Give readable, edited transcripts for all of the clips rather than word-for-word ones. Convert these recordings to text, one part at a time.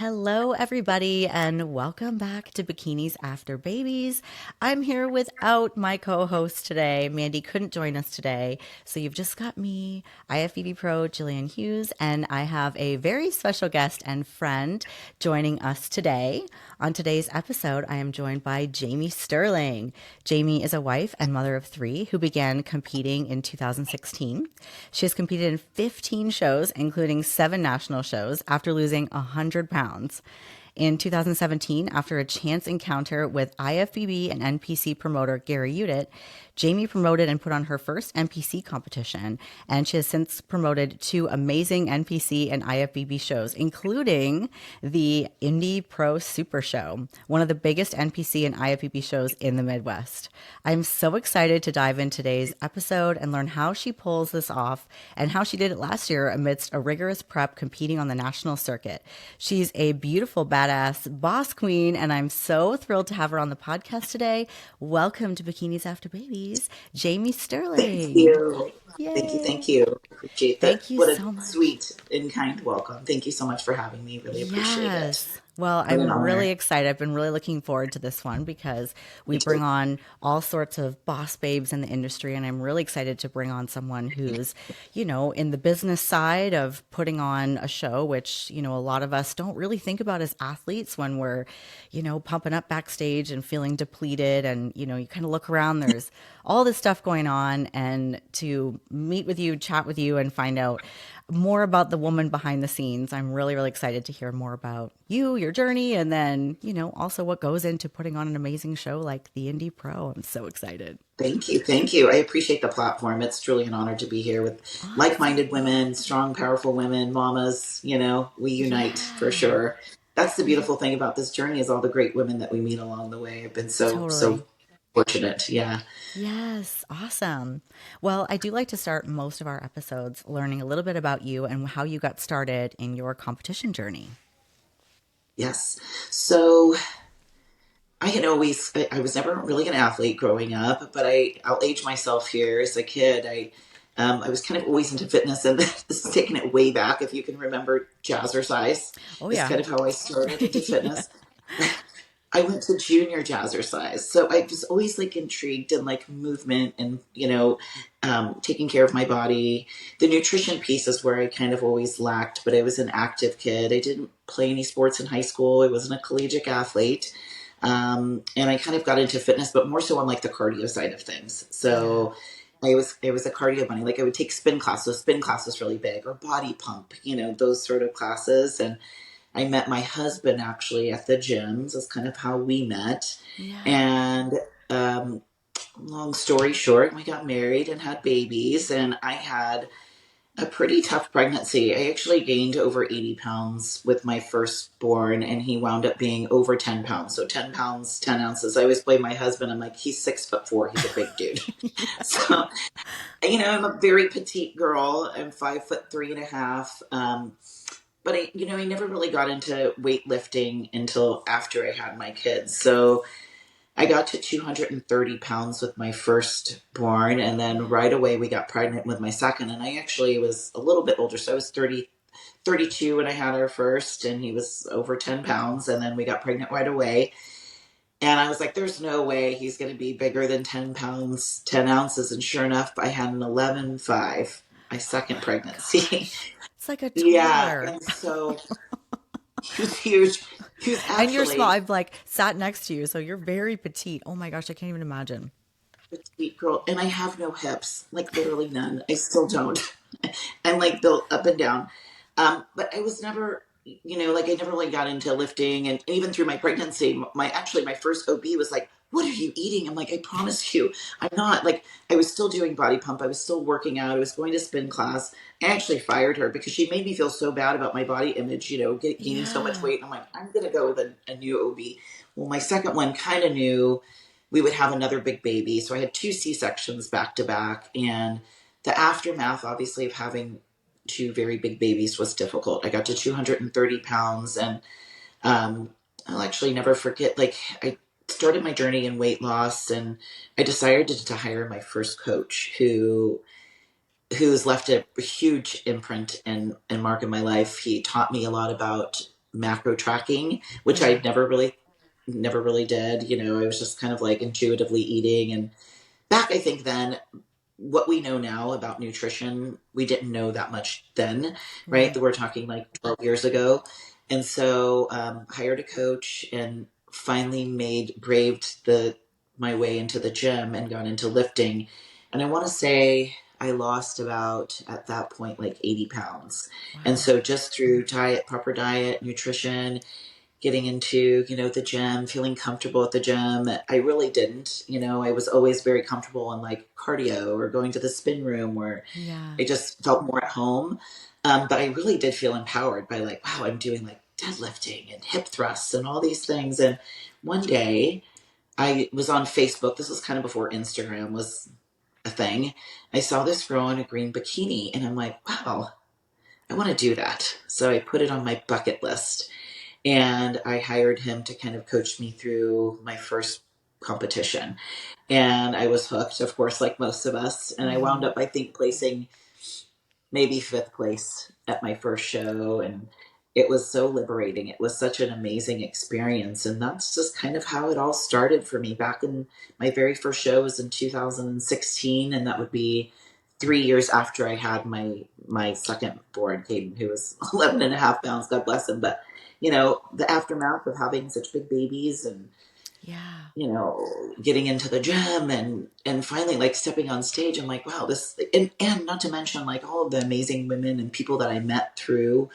Hello, everybody, and welcome back to Bikinis After Babies. I'm here without my co host today. Mandy couldn't join us today. So you've just got me, IFBB Pro Jillian Hughes, and I have a very special guest and friend joining us today. On today's episode, I am joined by Jamie Sterling. Jamie is a wife and mother of three who began competing in 2016. She has competed in 15 shows, including 7 national shows, after losing 100 pounds. In 2017, after a chance encounter with IFBB and NPC promoter Gary Udit, Jamie promoted and put on her first NPC competition, and she has since promoted 2 amazing NPC and IFBB shows, including the Indy Pro Super Show, one of the biggest NPC and IFBB shows in the Midwest. I'm so excited to dive in today's episode and learn how she pulls this off and how she did it last year amidst a rigorous prep competing on the national circuit. She's a beautiful, badass boss queen, and I'm so thrilled to have her on the podcast today. Welcome to Bikinis After Babies, Jamie Thank Sterling. you. Thank you. Yay. Thank you. Appreciate that. Thank you What a so much. sweet and kind welcome. Thank you so much for having me. Really appreciate it. Yes. Well, What an I'm really honor. excited. I've been really looking forward to this one because we Me bring too. on all sorts of boss babes in the industry. And I'm really excited to bring on someone who's, in the business side of putting on a show, which, a lot of us don't really think about as athletes when we're, pumping up backstage and feeling depleted. And, you kind of look around, there's all this stuff going on. And to meet with you, chat with you, and find out more about the woman behind the scenes. I'm really, really excited to hear more about you, your journey, and then, also what goes into putting on an amazing show like the Indy Pro. I'm so excited. Thank you. Thank you. I appreciate the platform. It's truly an honor to be here with like-minded Awesome. women, strong, powerful women, mamas. We unite for Yeah. sure. That's the Yeah. beautiful thing about this journey is all the great women that we meet along the way. I've been so Totally. fortunate. Yeah. Yes. Awesome. Well, I do like to start most of our episodes learning a little bit about you and how you got started in your competition journey. Yes. So I was never really an athlete growing up, but I'll age myself here. As a kid, I was kind of always into fitness, and this is taking it way back. If you can remember, jazzercise Oh, is yeah. kind of how I started into Yeah. fitness. I went to junior jazzercise, so I was always like intrigued in like movement and taking care of my body. The nutrition piece is where I kind of always lacked, but I was an active kid. I didn't play any sports in high school. I wasn't a collegiate athlete. And I kind of got into fitness, but more so on like the cardio side of things. Yeah. So I was a cardio bunny. Like I would take spin classes. So spin class was really big, or body pump, those sort of classes. And I met my husband actually at the gyms. That's kind of how we met. Yeah. And um, long story short, we got married and had babies. And I had a pretty tough pregnancy. I actually gained over 80 pounds with my firstborn, and he wound up being over 10 pounds. So 10 pounds, 10 ounces. I always blame my husband. I'm like, he's 6'4". He's a big dude. So, I'm a very petite girl. I'm 5'3.5". But I never really got into weightlifting until after I had my kids. So I got to 230 pounds with my firstborn, and then Yeah. right away we got pregnant with my second. And I actually was a little bit older, so I was 32 when I had our first, and he was over 10 pounds. And then we got pregnant right away. And I was like, there's no way he's going to be bigger than 10 pounds, 10 ounces. And sure enough, I had an 11.5, my Oh second my pregnancy. gosh. It's like a Yeah. toddler. And so he was huge. He was And you're small. actually I've like sat next to you, so you're very petite. Oh my gosh, I can't even imagine. petite girl, and I have no hips, like literally none. I still don't. I'm like built up and down. But I was never, like I never really got into lifting, and even through my pregnancy, my first OB was like, "What are you eating?" I'm like, "I promise you, I'm not." Like I was still doing body pump, I was still working out, I was going to spin class. I actually fired her because she made me feel so bad about my body image, gaining so much Yeah. weight. And I'm like, I'm gonna go with a new OB. Well, my second one kind of knew we would have another big baby, so I had 2 C-sections back to back, and the aftermath, obviously, of having 2 very big babies was difficult. I got to 230 pounds, and I'll actually never forget. Like, I started my journey in weight loss, and I decided to hire my first coach, who's left a huge imprint and mark in my life. He taught me a lot about macro tracking, which Yeah. I never really did. You know, I was just kind of like intuitively eating. And back, I think then, what we know now about nutrition, we didn't know that much then, right? Right. We're talking like 12 years ago. And so hired a coach and finally braved my way into the gym and got into lifting. And I want to say I lost about, at that point, like 80 pounds. And Wow. so just through proper diet, nutrition, getting into, the gym, feeling comfortable at the gym. I really didn't. I was always very comfortable in like cardio or going to the spin room where Yeah. I just felt more at home. But I really did feel empowered by like, wow, I'm doing like deadlifting and hip thrusts and all these things. And one day I was on Facebook. This was kind of before Instagram was a thing. I saw this girl in a green bikini and I'm like, wow, I want to do that. So I put it on my bucket list and I hired him to kind of coach me through my first competition. And I was hooked, of course, like most of us. And I wound Mm-hmm. up, I think, placing maybe fifth place at my first show. And it was so liberating. It was such an amazing experience. And that's just kind of how it all started for me. Back in my very first show was in 2016. And that would be 3 years after I had my second born, Caden, who was 11 and a half pounds, God bless him. But, the aftermath of having such big babies and, Yeah. getting into the gym and finally like stepping on stage, I'm like, wow, this, and not to mention like all of the amazing women and people that I met through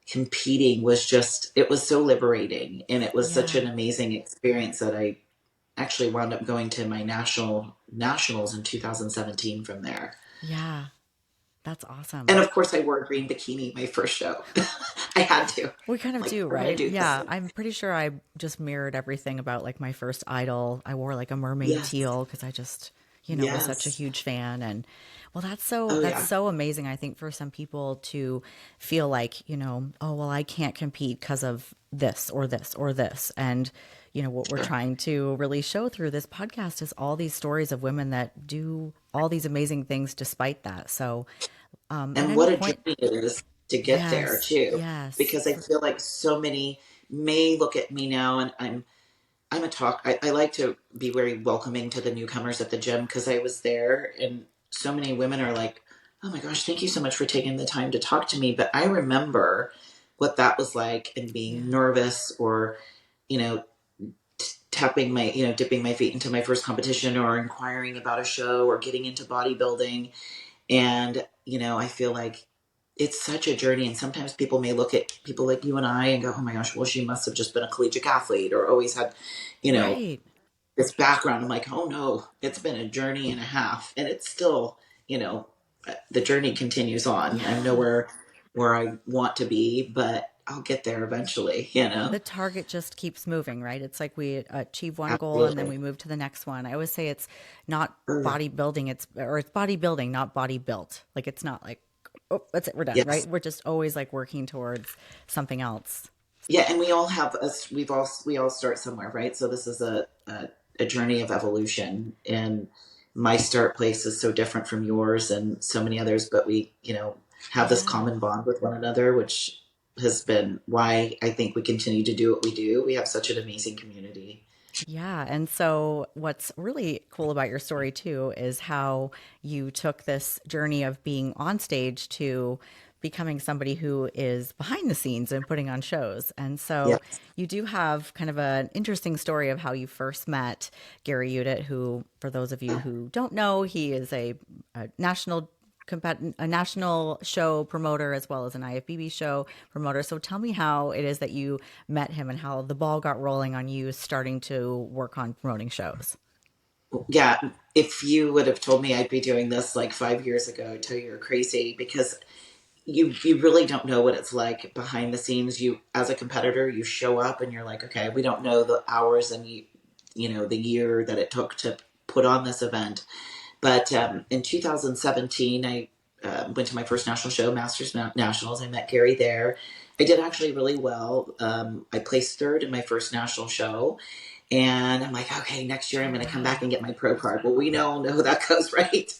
competing was just, it was so liberating. And it was such Yeah. an amazing experience that I actually wound up going to my nationals in 2017 from there. Yeah. That's awesome. And of course I wore a green bikini my first show. I had to. We kind of Like, do, we're going right? to do this. Yeah. I'm pretty sure I just mirrored everything about like my first idol. I wore like a mermaid Yes. teal because I just, was such a Yes. huge fan. And well, Oh that's yeah. so amazing. I think for some people to feel like, oh, well, I can't compete because of this or this or this. And, what we're Sure. trying to really show through this podcast is all these stories of women that do all these amazing things despite that. So, at And any what a point, journey it is to get there yes, too, yes, because I feel like so many may look at me now, and I like to be very welcoming to the newcomers at the gym because I was there, and so many women are like, oh my gosh, thank you so much for taking the time to talk to me. But I remember what that was like, and being yeah, nervous, or you know tapping my dipping my feet into my first competition, or inquiring about a show, or getting into bodybuilding. And, I feel like it's such a journey. And sometimes people may look at people like you and I and go, oh my gosh, well, she must have just been a collegiate athlete or always had, you know, right. this background. I'm like, oh no, it's been a journey and a half. And it's still, the journey continues on. I'm Yeah. nowhere where I want to be, but I'll get there eventually. The target just keeps moving, right? It's like we achieve one goal and then Absolutely. we move to the next one. I always say it's not Oh, yeah. bodybuilding, it's bodybuilding, not body built. Like it's not like, oh, that's it, we're done, Yes. right? We're just always like working towards something else. Yeah, and we all have us. We all start somewhere, right? So this is a journey of evolution, and my start place is so different from yours and so many others. But we, have this Yeah. common bond with one another, which has been why I think we continue to do what we do. We have such an amazing community. Yeah. And so, what's really cool about your story, too, is how you took this journey of being on stage to becoming somebody who is behind the scenes and putting on shows. And Yeah. so, you do have kind of an interesting story of how you first met Gary Udit, who, for those of you who don't know, he is a a national show promoter as well as an IFBB show promoter. So tell me how it is that you met him and how the ball got rolling on you starting to work on promoting shows. Yeah, if you would have told me I'd be doing this like 5 years ago, I'd tell you you're crazy because you really don't know what it's like behind the scenes. You, as a competitor, you show up and you're like, okay, we don't know the hours and the year that it took to put on this event. But in 2017, I went to my first national show, Masters Nationals. I met Gary there. I did actually really well. I placed third in my first national show. And I'm like, okay, next year I'm Oh, going to come back wow. and get my pro card. Well, we all know how that goes, right?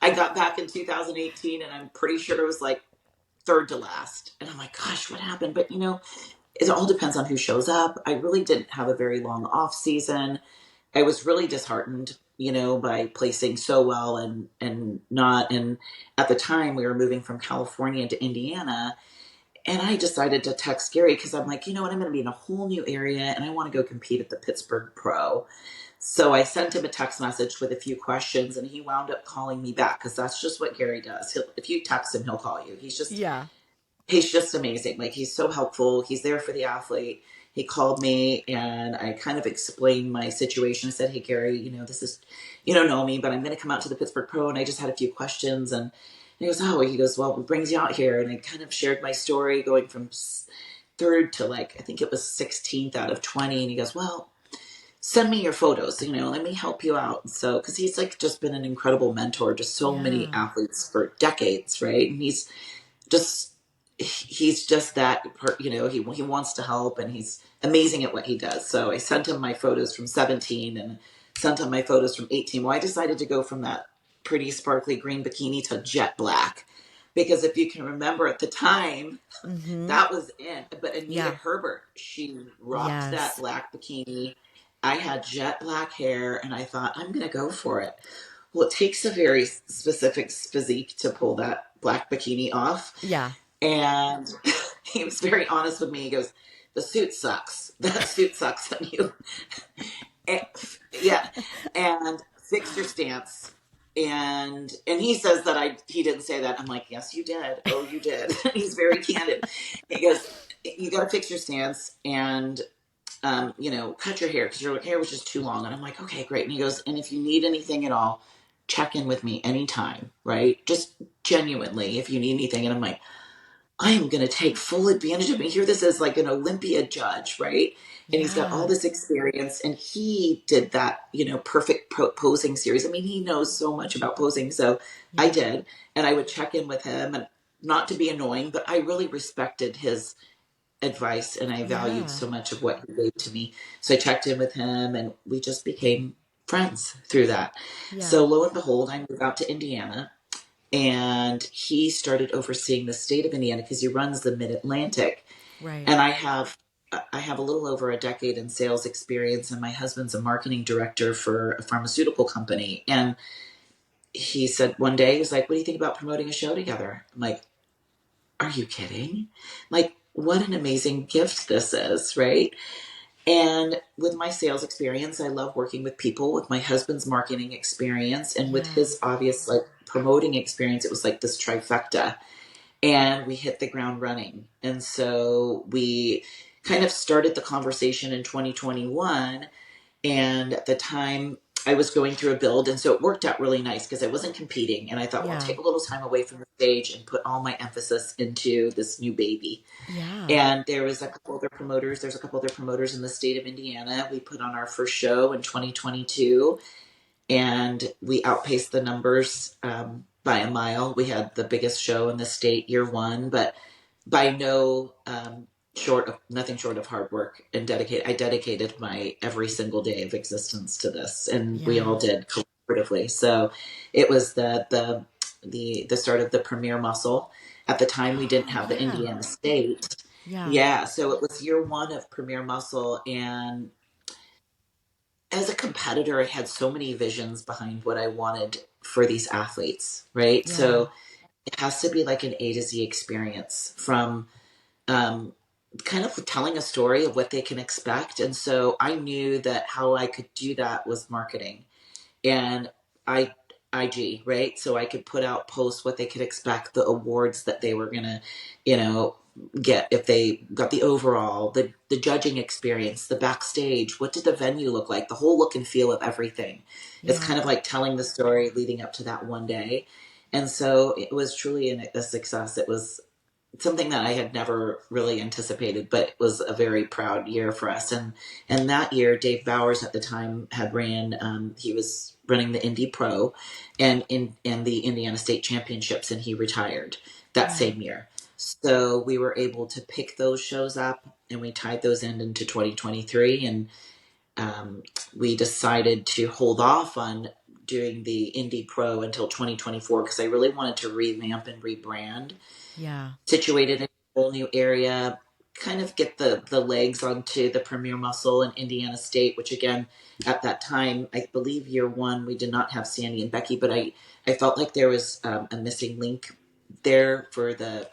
I got back in 2018, and I'm pretty sure it was like third to last. And I'm like, gosh, what happened? But it all depends on who shows up. I really didn't have a very long off season. I was really disheartened, by placing so well and not. And at the time, we were moving from California to Indiana, and I decided to text Gary because I'm like, you know what, I'm going to be in a whole new area, and I want to go compete at the Pittsburgh Pro. So I sent him a text message with a few questions, and he wound up calling me back because that's just what Gary does. If you text him, he'll call you. Yeah. He's just amazing. Like, he's so helpful. He's there for the athlete. He called me and I kind of explained my situation. I said, hey, Gary, this is, you don't know me, but I'm going to come out to the Pittsburgh Pro and I just had a few questions. And he goes, well, what brings you out here? And I kind of shared my story going from third to I think it was 16th out of 20. And he goes, well, send me your photos, let me help you out. So, cause he's just been an incredible mentor to so many Yeah. athletes for decades. Right. And just he's just that he wants to help, and he's amazing at what he does. So I sent him my photos from 17 and sent him my photos from 18. Well, I decided to go from that pretty sparkly green bikini to jet black because if you can remember at the time, Mm-hmm. that was in. But Anita Yeah. Herbert, she rocked that Yes. black bikini. I had jet black hair and I thought, I'm going to go for it. Well, it takes a very specific physique to pull that black bikini off. Yeah. And he was very honest with me. He goes, the suit sucks. That suit sucks on you. And, yeah. And fix your stance. And he says that he didn't say that. I'm like, yes, you did. Oh, you did. He's very candid. He goes, you got to fix your stance and, cut your hair because your hair was just too long. And I'm like, okay, great. And he goes, and if you need anything at all, check in with me anytime, right? Just genuinely, if you need anything. And I'm like, I am going to take full advantage of it. Here, this is like an Olympia judge, right? And he's got all Yeah. this experience, and he did that, perfect posing series. I mean, he knows so much about posing, so I Yeah. did, and I would check in with him, and not to be annoying, but I really respected his advice, and I valued Yeah. so much of what he gave to me. So I checked in with him, and we just became friends through that. Yeah. So lo and behold, I moved out to Indiana and he started overseeing the state of Indiana because he runs the Mid Atlantic. Right. And I have a little over a decade in sales experience, and my husband's a marketing director for a pharmaceutical company. And he said one day, he was like, "What do you think about promoting a show together?" I'm like, "Are you kidding? Like, what an amazing gift this is, right?" And with my sales experience, I love working with people. With my husband's marketing experience and with Yeah. his obvious promoting experience, it was like this trifecta. And we hit the ground running. And so we kind of started the conversation in 2021. And at the time, I was going through a build. And so it worked out really nice because I wasn't competing. And I thought, well, I'll Yeah. take a little time away from the stage and put all my emphasis into this new baby. Yeah. And there was a couple other promoters. There's a couple other promoters in the state of Indiana. We put on our first show in 2022, and we outpaced the numbers by a mile. We had the biggest show in the state year one, but by no nothing short of hard work and dedicate. I dedicated my every single day of existence to this, and we all Yeah. did collaboratively. So it was the start of the Premier Muscle. At the time, we didn't Oh, have the yeah. Indiana State. Yeah. Yeah, so it was year one of Premier Muscle, and as a competitor, I had so many visions behind what I wanted for these athletes, right? Yeah. So it has to be like an A to Z experience from um, kind of telling a story of what they can expect. And so I knew that how I could do that was marketing and I IG, right? So I could put out posts what they could expect, the awards that they were gonna, you know, get if they got the overall, the judging experience, the backstage, what did the venue look like, the whole look and feel of everything. It's Yeah. kind of like telling the story leading up to that one day. And so it was truly a success. It was something that I had never really anticipated, but it was a very proud year for us. And that year, Dave Bowers at the time had ran. He was running the Indy Pro, and the Indiana State Championships, and he retired that Yeah. same year. So we were able to pick those shows up, and we tied those into 2023, and we decided to hold off on doing the Indy Pro until 2024 because I really wanted to revamp and rebrand. Yeah. Situated in a whole new area, kind of get the legs onto the premier muscle in Indiana State, which again, at that time, I believe year one, we did not have Sandy and Becky, but I felt like there was a missing link there for the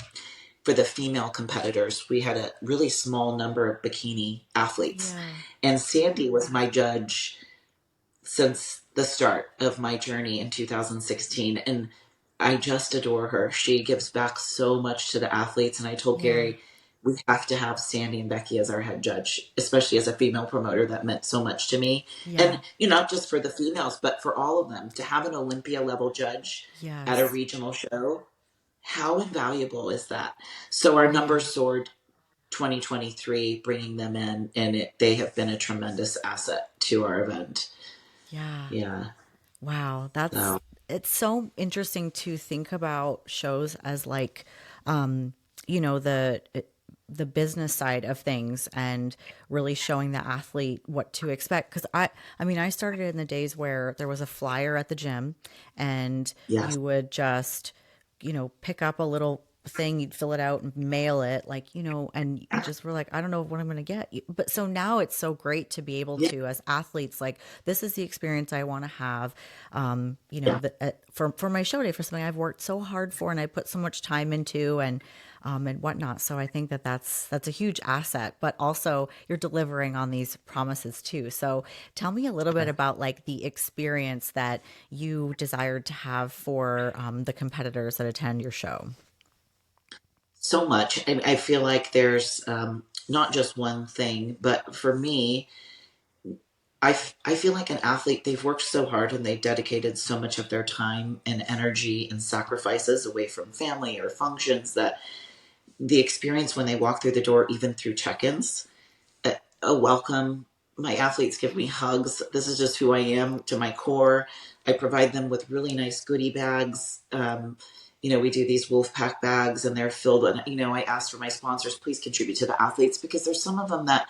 female competitors. We had a really small number of bikini athletes, Yeah. and Sandy was my judge since the start of my journey in 2016. And I just adore her. She gives back so much to the athletes. And I told Yeah. Gary, we have to have Sandy and Becky as our head judge, especially as a female promoter. That meant so much to me. Yeah. And, you know, not just for the females, but for all of them to have an Olympia level judge at a Yes. regional show. How invaluable is that? So our Yeah. numbers soared 2023, bringing them in, and they have been a tremendous asset to our event. Yeah. Yeah. Wow, So, it's so interesting to think about shows as like, um, you know, the business side of things and really showing the athlete what to expect. Because I mean, I started in the days where there was a flyer at the gym, and yes. you would just, you know, pick up a little thing, you'd fill it out and mail it, like, you know, and you just were like, I don't know what I'm going to get. But so now it's so great to be able Yeah. to, as athletes, like, this is the experience I want to have, you know, Yeah. for my show day, for something I've worked so hard for and I put so much time into and whatnot. So I think that that's a huge asset, but also you're delivering on these promises too. So tell me a little bit about like the experience that you desired to have for the competitors that attend your show. So much. I feel like there's not just one thing, but for me, I feel like an athlete, they've worked so hard and they've dedicated so much of their time and energy and sacrifices away from family or functions that the experience when they walk through the door, even through check ins, a welcome. My athletes give me hugs. This is just who I am to my core. I provide them with really nice goodie bags. You know, we do these wolf pack bags and they're filled with, you know, I ask for my sponsors, please contribute to the athletes because there's some of them that,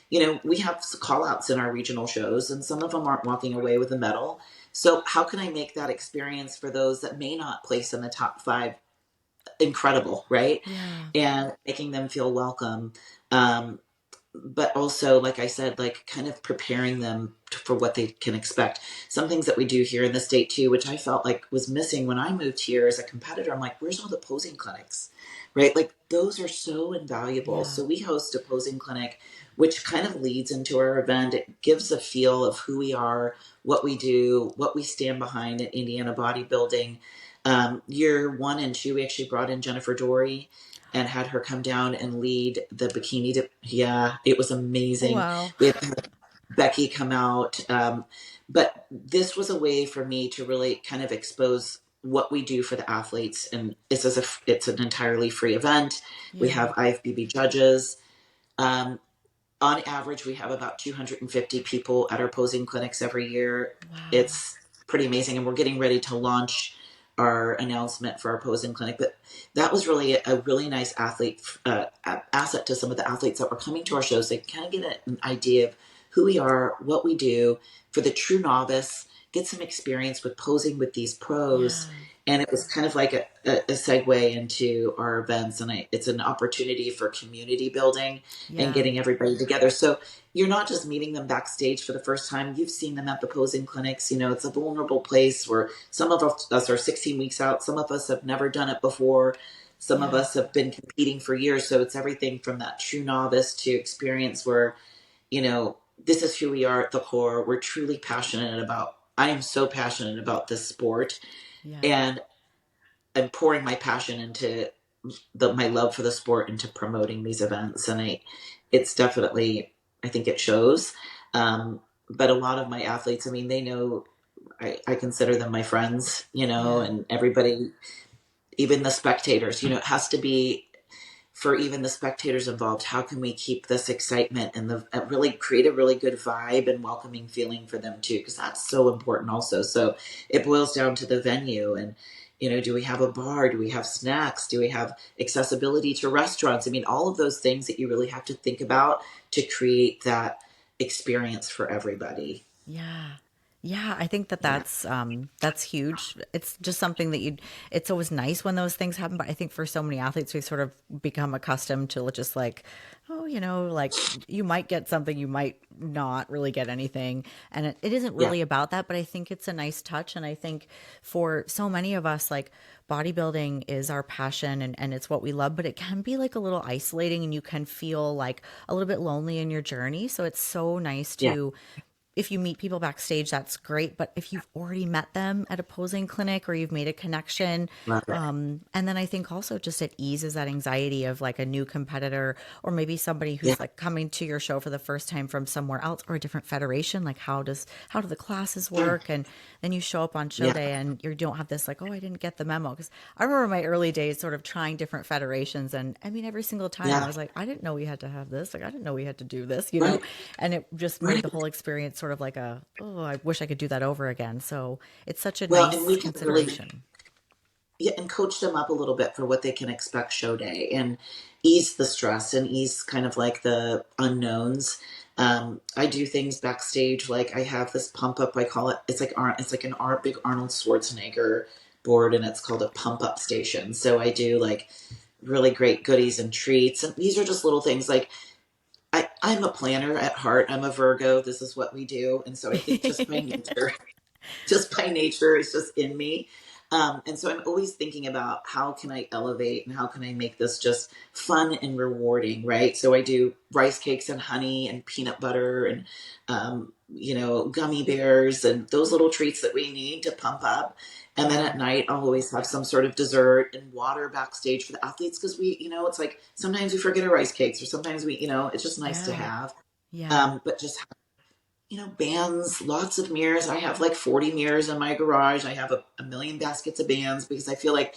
you know, we have call outs in our regional shows and some of them aren't walking away with a medal. So how can I make that experience for those that may not place in the top five incredible, right? Yeah. And making them feel welcome. Um, but also, like I said, like kind of preparing them for what they can expect. Some things that we do here in the state too, which I felt like was missing when I moved here as a competitor. I'm like, where's all the posing clinics, right? Like those are so invaluable. Yeah. So we host a posing clinic, which kind of leads into our event. It gives a feel of who we are, what we do, what we stand behind at Indiana Bodybuilding. Year one and two, we actually brought in Jennifer Dory and had her come down and lead the bikini. Yeah, it was amazing. Wow. We had Becky come out. But this was a way for me to really kind of expose what we do for the athletes. And it's an entirely free event. We Yeah. have IFBB judges. Um, on average, we have about 250 people at our posing clinics every year. Wow. It's pretty amazing. And we're getting ready to launch our announcement for our posing clinic. But that was really a really nice asset to some of the athletes that were coming to our shows. They kind of get an idea of who we are, what we do. For the true novice, get some experience with posing with these pros. Yeah. And it was kind of like a segue into our events. And it's an opportunity for community building and Yeah. getting everybody together. So you're not just meeting them backstage for the first time. You've seen them at the posing clinics. You know, it's a vulnerable place where some of us are 16 weeks out. Some of us have never done it before. Some of Yeah. us have been competing for years. So it's everything from that true novice to experience where, you know, this is who we are at the core. We're truly passionate about, I am so passionate about this sport. Yeah. And I'm pouring my passion into my love for the sport into promoting these events. And it's definitely, I think it shows. But a lot of my athletes, I mean, they know I consider them my friends, you know, Yeah. and everybody, even the spectators, you know, it has to be for even the spectators involved. How can we keep this excitement and really create a really good vibe and welcoming feeling for them too? Because that's so important also. So it boils down to the venue and, you know, do we have a bar? Do we have snacks? Do we have accessibility to restaurants? I mean, all of those things that you really have to think about to create that experience for everybody. Yeah. Yeah, I think that Yeah. that's huge. It's just something that it's always nice when those things happen, but I think for so many athletes we sort of become accustomed to just like, oh, like you might get something, you might not really get anything. And it isn't Yeah. really about that, but I think it's a nice touch. And I think for so many of us, like bodybuilding is our passion and it's what we love, but it can be like a little isolating and you can feel like a little bit lonely in your journey. So it's so nice Yeah. to if you meet people backstage, that's great. But if you've already met them at a posing clinic or you've made a connection, Love it. and then I think also just it eases that anxiety of like a new competitor or maybe somebody Yeah. who's like coming to your show for the first time from somewhere else or a different federation. Like how do the classes Sure. work? And then you show up on show Yeah. day and you don't have this like, oh, I didn't get the memo. Because I remember my early days sort of trying different federations, and I mean every single time I Yeah. was like, I didn't know we had to have this. Like I didn't know we had to do this. Right. And it just made Right. the whole experience sort of like a, oh, I wish I could do that over again. So it's such a Well, and nice we can really, consideration. yeah, and coach them up a little bit for what they can expect show day and ease the stress and ease kind of like the unknowns. I do things backstage, like I have this pump up. I call it. It's like an big Arnold Schwarzenegger board, and it's called a pump up station. So I do like really great goodies and treats, and these are just little things. Like I'm a planner at heart. I'm a Virgo. This is what we do, and so I think just by nature, it's just in me. And so I'm always thinking about how can I elevate and how can I make this just fun and rewarding, right? So I do rice cakes and honey and peanut butter and, gummy bears and those little treats that we need to pump up. And then Yeah. at night, I'll always have some sort of dessert and water backstage for the athletes because it's like sometimes we forget our rice cakes or sometimes it's just nice to Yeah. have. Yeah. But just bands, lots of mirrors. I have like 40 mirrors in my garage. I have a million baskets of bands because I feel like,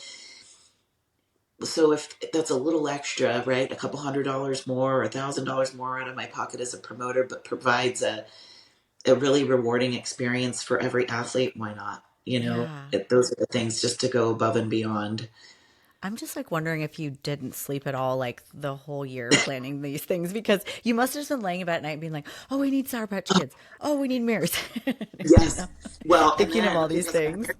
so if that's a little extra, right? A couple $100 more or $1,000 more out of my pocket as a promoter, but provides a really rewarding experience for every athlete. Why not? Yeah. Those are the things just to go above and beyond. I'm just like wondering if you didn't sleep at all like the whole year planning these things because you must have just been laying in bed at night being like, oh, we need Sour Patch Kids. Oh, we need mirrors. Yes. Well, and Thinking of then all these because things.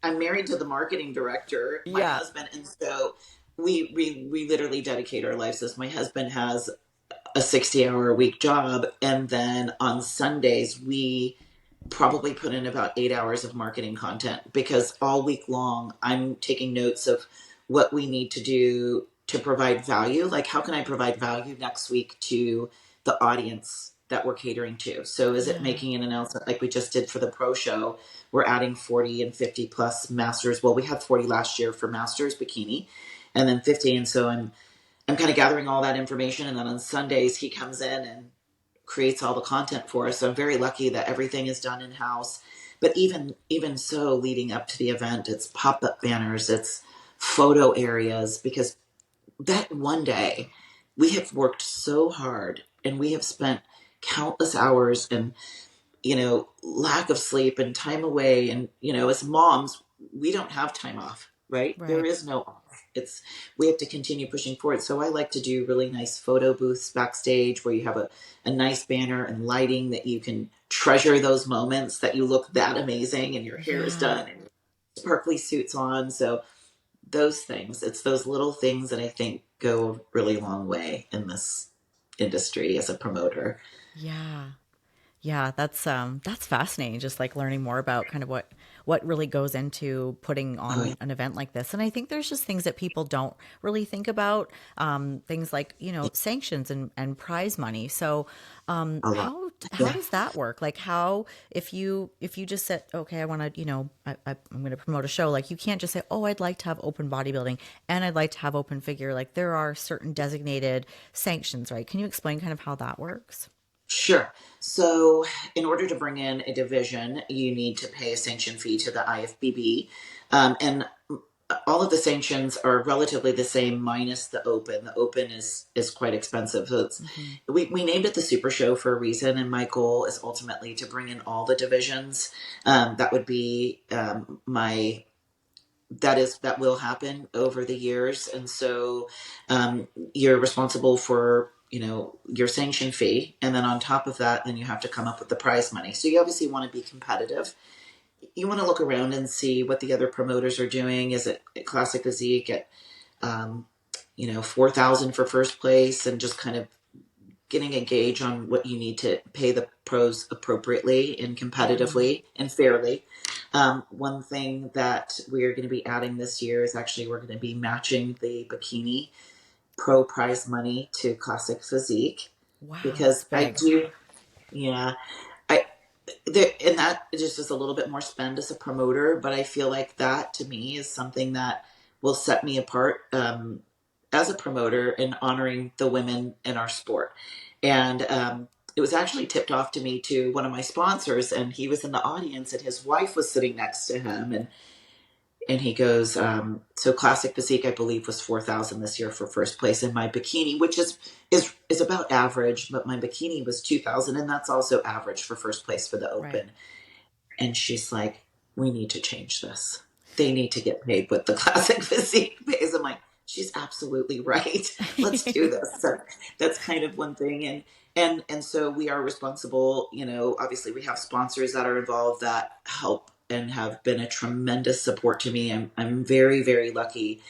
I'm married to the marketing director, my Yeah. husband, and so we literally dedicate our lives to this. My husband has a 60-hour a week job, and then on Sundays we probably put in about 8 hours of marketing content because all week long I'm taking notes of what we need to do to provide value. Like, how can I provide value next week to the audience that we're catering to? So, is it Yeah. making an announcement like we just did for the pro show? We're adding 40 and 50 plus masters. Well, we had 40 last year for masters bikini, and then 50. And so I'm kind of gathering all that information. And then on Sundays, he comes in and creates all the content for us. So I'm very lucky that everything is done in house. But even so, leading up to the event, it's pop up banners, it's photo areas, because that one day we have worked so hard and we have spent countless hours and lack of sleep and time away. And, as moms, we don't have time off, right? There Right. is no off. We have to continue pushing forward. So I like to do really nice photo booths backstage where you have a nice banner and lighting that you can treasure those moments that you look that amazing and your hair is Yeah. done and sparkly suits on. So those things, it's those little things that I think go a really long way in this industry as a promoter. Yeah. Yeah, that's fascinating. Just like learning more about kind of what really goes into putting Oh, yeah. on an event like this. And I think there's just things that people don't really think about, things like sanctions and prize money. So A lot. how Yeah. does that work? Like how if you just said okay, I want to I'm going to promote a show. Like you can't just say oh I'd like to have open bodybuilding and I'd like to have open figure. Like there are certain designated sanctions, right? Can you explain kind of how that works? Sure. So, in order to bring in a division, you need to pay a sanction fee to the IFBB. And all of the sanctions are relatively the same minus the open. The open is quite expensive. So Hmm. we named it the Super Show for a reason, and my goal is ultimately to bring in all the divisions. That would be my that will happen over the years, and so you're responsible for your sanction fee. And then on top of that, then you have to come up with the prize money. So you obviously want to be competitive. You want to look around and see what the other promoters are doing. Is it Classic Physique at, 4,000 for first place, and just kind of getting a gauge on what you need to pay the pros appropriately and competitively and fairly. One thing that we're going to be adding this year is actually we're going to be matching the bikini pro prize money to Classic Physique, Wow, that's because I big. do, yeah, I there, and that just is a little bit more spend as a promoter, but I feel like that to me is something that will set me apart as a promoter in honoring the women in our sport. And it was actually tipped off to me to one of my sponsors, and he was in the audience, and his wife was sitting next to him, and he goes, so Classic Physique, I believe, was 4,000 this year for first place, in my bikini, which is about average, but my bikini was 2,000, and that's also average for first place for the Right. Open. And she's like, we need to change this. They need to get paid what the Classic Physique pays. I'm like, she's absolutely right. Let's do this. So that's kind of one thing. And so we are responsible, obviously we have sponsors that are involved that help and have been a tremendous support to me. I'm very, very lucky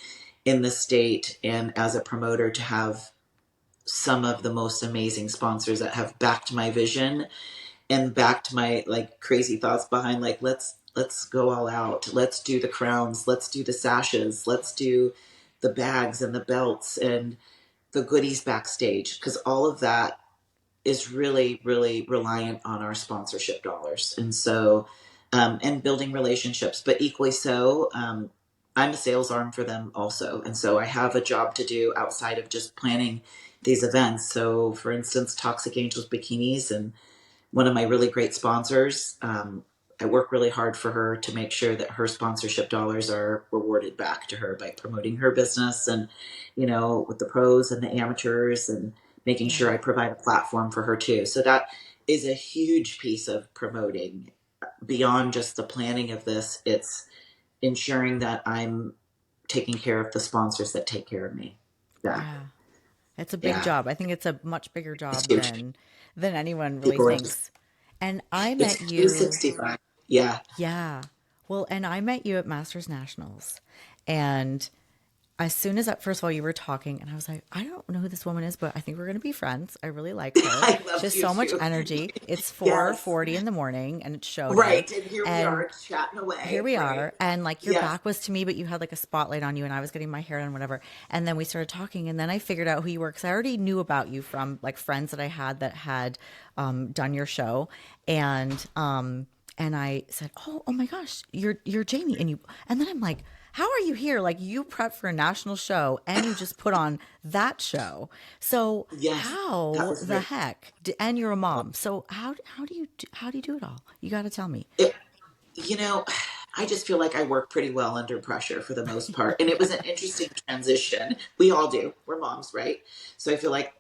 in the state and as a promoter to have some of the most amazing sponsors that have backed my vision and backed my like crazy thoughts behind, like, let's go all out. Let's do the crowns. Let's do the sashes. Let's do the bags and the belts and the goodies backstage. Because all of that is really, really reliant on our sponsorship dollars. And so, and building relationships, but equally so, I'm a sales arm for them also. And so I have a job to do outside of just planning these events. So for instance, Toxic Angels Bikinis, and one of my really great sponsors. I work really hard for her to make sure that her sponsorship dollars are rewarded back to her by promoting her business and, with the pros and the amateurs, and making Yeah. sure I provide a platform for her too. So that is a huge piece of promoting beyond just the planning of this. It's ensuring that I'm taking care of the sponsors that take care of me. Yeah. Yeah. It's a big Yeah. job. I think it's a much bigger It's job huge. than anyone really People are just, thinks. And I it's met you, 365. Yeah. yeah. Well, and I met you at Masters Nationals. And as soon as that, first of all, you were talking, and I was like, I don't know who this woman is, but I think we're going to be friends. I really like her. I She love has you so much too. energy. It's Yes. 4:40 in the morning, and it's showtime. Right. And here we And are chatting here away. we Right. are, and like your Yes. back was to me, but you had like a spotlight on you, and I was getting my hair done, whatever. And then we started talking, and then I figured out who you were because I already knew about you from like friends that I had that had done your show. And I said, oh my gosh, you're Jamie. And then I'm like, how are you here? Like, you prep for a national show and you just put on that show. So Yes. That how was the very, heck? And you're a mom, so how do you do it all? You got to tell me. it, you know, I just feel like I work pretty well under pressure for the most part. And it was an interesting transition. We all do. We're moms, right? So I feel like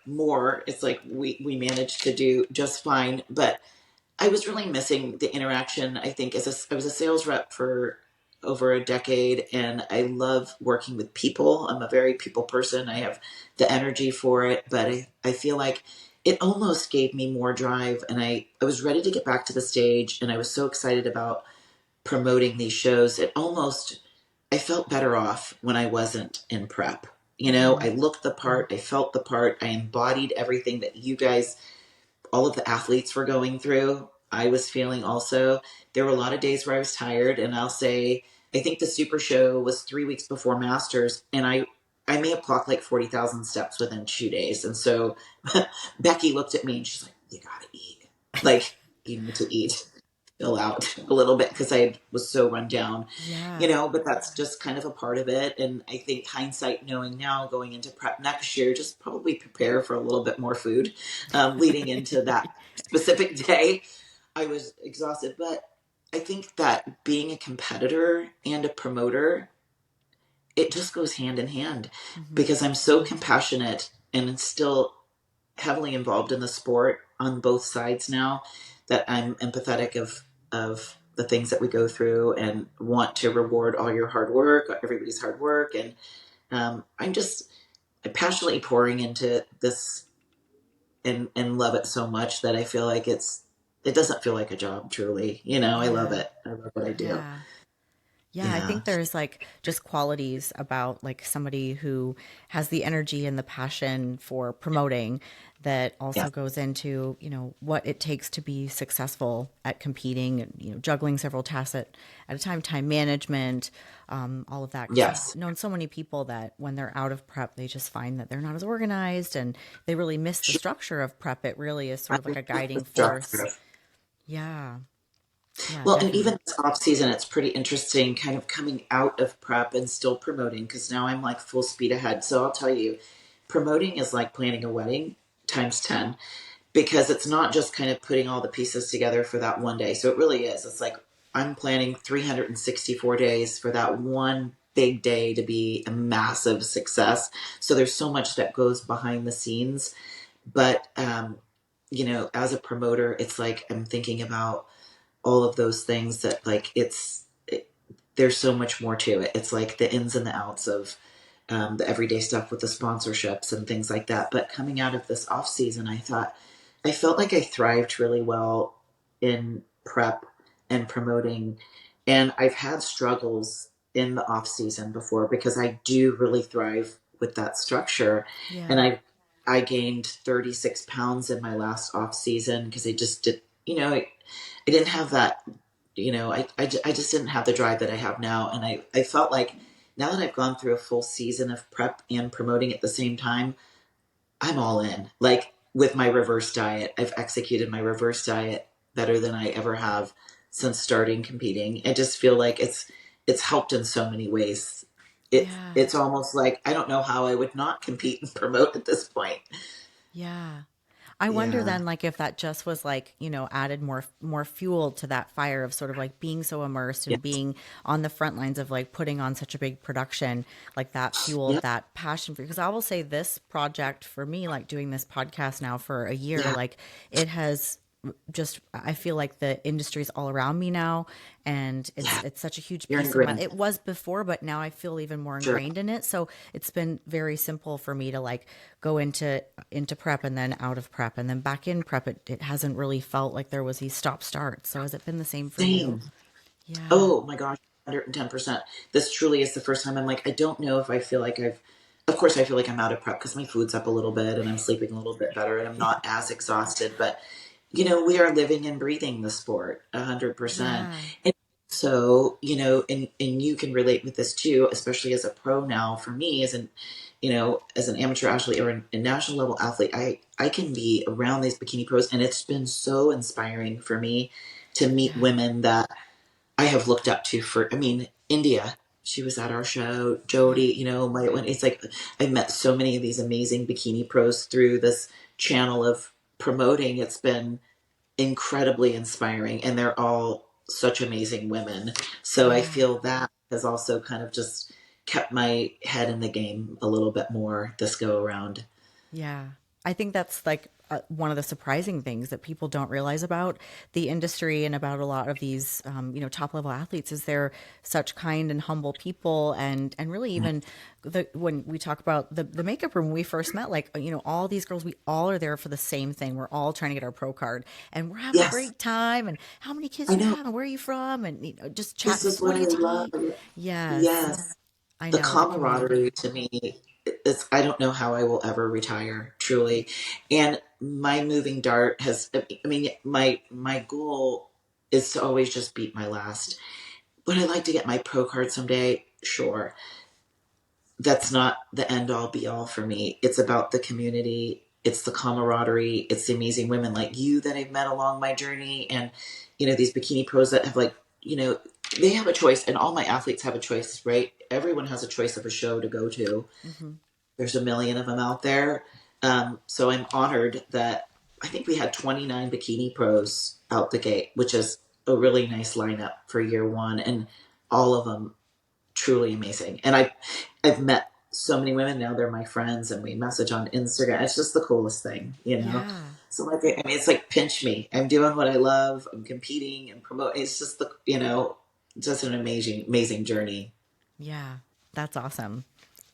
it's like we managed to do just fine. But I was really missing the interaction. I think I was a sales rep for over a decade, and I love working with people. I'm a very people person. I have the energy for it, but I feel like it almost gave me more drive, and I was ready to get back to the stage, and I was so excited about promoting these shows. I felt better off when I wasn't in prep. Hmm. I looked the part, I felt the part, I embodied everything that you guys, all of the athletes were going through. I was feeling also. There were a lot of days where I was tired, and I'll say, I think the Super Show was 3 weeks before Masters, and I may have clocked like 40,000 steps within 2 days. And so Becky looked at me and she's like, you gotta eat. Like, you need to eat, fill out a little bit, because was so run down, Yeah. but that's just kind of a part of it. And I think hindsight, knowing now, going into prep next year, just probably prepare for a little bit more food leading into that specific day. I was exhausted, but I think that being a competitor and a promoter, it just goes hand in hand, Hmm. because I'm so compassionate and still heavily involved in the sport on both sides now, that I'm empathetic of the things that we go through and want to reward all your hard work, everybody's hard work. And I'm passionately pouring into this and love it so much that I feel like it doesn't feel like a job, truly. I love Yeah. it. I love what I do. Yeah. Yeah, I Yeah. think there's like just qualities about like somebody who has the energy and the passion for promoting that Yeah. also goes into, what it takes to be successful at competing and, juggling several tasks at a time, time management, all of that. Because I've Yes. known so many people that when they're out of prep, they just find that they're not as organized and they really miss the Sure. structure of prep. It really is I sort of like a love the guiding force. structure. Yeah, yeah, Well, and definitely. even this off season, it's pretty interesting kind of coming out of prep and still promoting because now I'm like full speed ahead. So I'll tell you, promoting is like planning a wedding times 10 because it's not just kind of putting all the pieces together for that one day. So it really is. It's like I'm planning 364 days for that one big day to be a massive success. So there's so much that goes behind the scenes. But, as a promoter, it's like I'm thinking about all of those things that like there's so much more to it. It's like the ins and the outs of the everyday stuff with the sponsorships and things like that. But coming out of this off season, I felt like I thrived really well in prep and promoting, and I've had struggles in the off season before because I do really thrive with that structure, and Yeah, I gained 36 pounds in my last off season because I just did, I didn't have that, I just didn't have the drive that I have now. And I felt like now that I've gone through a full season of prep and promoting at the same time, I'm all in. Like with my reverse diet, I've executed my reverse diet better than I ever have since starting competing. I just feel like it's helped in so many ways. yeah. It's almost like I don't know how I would not compete and promote at this point. Yeah. I wonder Yeah. then like if that just was like, added more fuel to that fire of sort of like being so immersed and Yes. being on the front lines of like putting on such a big production, like that fueled Yep. that passion for, because I will say this project for me, like doing this podcast now for a year, Yeah. like it has just, I feel like the industry's all around me now, and Yeah. it's such a huge You're piece of my, ingrained. it was before, but now I feel even more Sure. ingrained in it. So it's been very simple for me to like go into prep and then out of prep and then back in prep. It hasn't really felt like there was these stop starts. So has it been the same for you? Same. Yeah. Oh my gosh, 110%. This truly is the first time I'm like, I don't know if I feel like of course, I feel like I'm out of prep because my food's up a little bit and I'm sleeping a little bit better and I'm not as exhausted. But, we are living and breathing the sport 100%. Yeah. And so, and you can relate with this too, especially as a pro now for me as an amateur athlete or a national level athlete, I can be around these bikini pros and it's been so inspiring for me to meet Yeah. women that I have looked up to for, I mean, India, she was at our show. Yeah. Jody, when it's like I've met so many of these amazing bikini pros through this channel of promoting. It's been incredibly inspiring, and they're all such amazing women. So I Yeah. feel that has also kind of just kept my head in the game a little bit more this go around. Yeah. I think that's like one of the surprising things that people don't realize about the industry and about a lot of these, top level athletes is they're such kind and humble people. And really even when we talk about the makeup room, when we first met, like, all these girls, we all are there for the same thing. We're all trying to get our pro card and we're having a Yes, great time. And how many kids I do you know. have? And where are you from? And, just This chatting. is So what what do I you love. take? Yes. Yes. I The know the community. camaraderie to me, it's I don't know how I will ever retire, truly. And my moving dart has, I mean, my goal is to always just beat my last. Would I like to get my pro card someday? Sure. That's not the end all be all for me. It's about the community. It's the camaraderie. It's the amazing women like you that I've met along my journey. And, these bikini pros that have like, they have a choice and all my athletes have a choice, right? Everyone has a choice of a show to go to. Hmm. There's a million of them out there. So I'm honored that I think we had 29 bikini pros out the gate, which is a really nice lineup for year one. And all of them truly amazing. And I've met so many women now. They're my friends, and we message on Instagram. It's just the coolest thing. Yeah. So like, I mean, it's like pinch me. I'm doing what I love. I'm competing and promoting. It's just just an amazing, amazing journey. Yeah. That's awesome.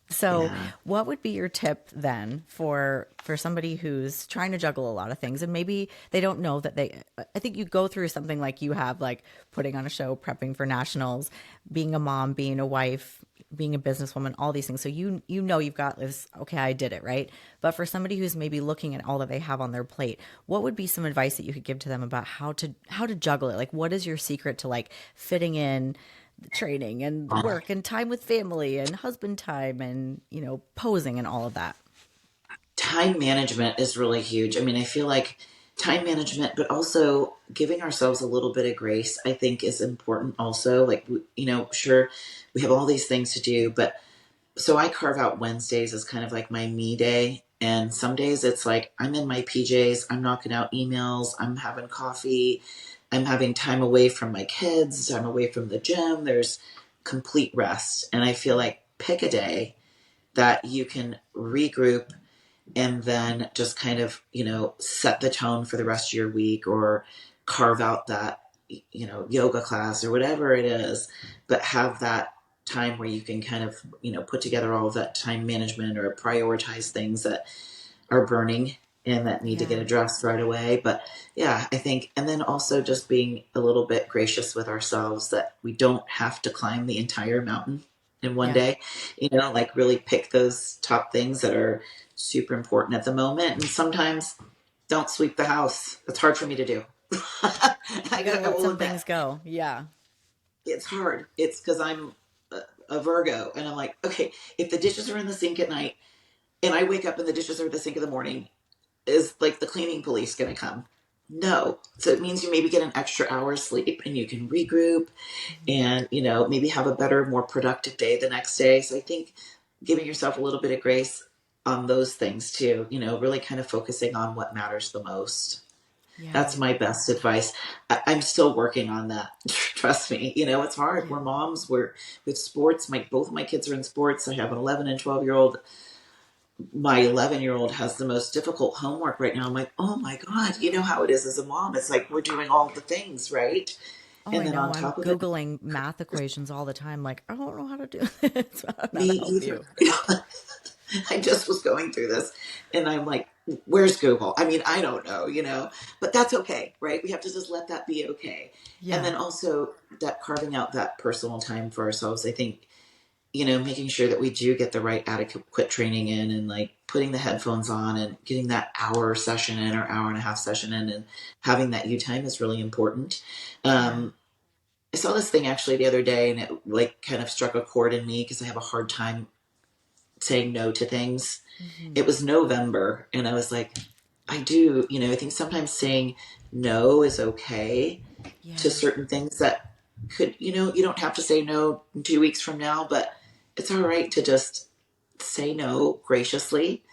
So, Yeah. what would be your tip then for somebody who's trying to juggle a lot of things and maybe they don't know that they I think you go through something like you have, like putting on a show, prepping for nationals, being a mom, being a wife, being a businesswoman, all these things. So you know you've got this, okay, I did it, right? But for somebody who's maybe looking at all that they have on their plate, what would be some advice that you could give to them about how to juggle it? Like what is your secret to like fitting in the training and work and time with family and husband time and posing and all of that? Time management is really huge. I mean, I feel like time management, but also giving ourselves a little bit of grace, I think is important also. Like, sure, we have all these things to do, but so I carve out Wednesdays as kind of like my me day. And some days it's like I'm in my PJs, I'm knocking out emails, I'm having coffee, I'm having time away from my kids, I'm away from the gym. There's complete rest. And I feel like pick a day that you can regroup and then just kind of, set the tone for the rest of your week or carve out that, yoga class or whatever it is, but have that time where you can kind of, put together all of that time management or prioritize things that are burning and that need to get Yeah. addressed right away. But yeah, I think, and then also just being a little bit gracious with ourselves that we don't have to climb the entire mountain in one Yeah. day, like really pick those top things that are super important at the moment. And sometimes don't sweep the house. It's hard for me to do. You got to I let will some admit things go. Yeah. it's hard. It's because I'm a Virgo and I'm like, okay, if the dishes are in the sink at night and I wake up and the dishes are in the sink in the morning, is like the cleaning police going to come? No. So it means you maybe get an extra hour's sleep and you can regroup Mhm. and, maybe have a better, more productive day the next day. So I think giving yourself a little bit of grace on those things too, really kind of focusing on what matters the most. Yeah. That's my best advice. I'm still working on that. Trust me. It's hard. Yeah. We're moms. We're with sports. Both of my kids are in sports. I have an 11 and 12-year-old. My 11-year-old has the most difficult homework right now. I'm like, oh my God, you know how it is as a mom. It's like we're doing all the things, right? Oh, And I then know. on I'm top of it, Googling math equations all the time. Like, I don't know how to do this. I don't know me how to help either. you. I just was going through this and I'm like, where's Google? I mean, I don't know, but that's okay, right? We have to just let that be okay. And Yeah. then also that carving out that personal time for ourselves, I think, making sure that we do get the right adequate training in and like putting the headphones on and getting that hour session in or hour and a half session in and having that you time is really important. Yeah. Um, I saw this thing actually the other day and it like kind of struck a chord in me because I have a hard time saying no to things. Hmm. It was November and I was like, I do, I think sometimes saying no is okay to Yeah. certain things that could, you don't have to say no 2 weeks from now, but it's all right to just say no graciously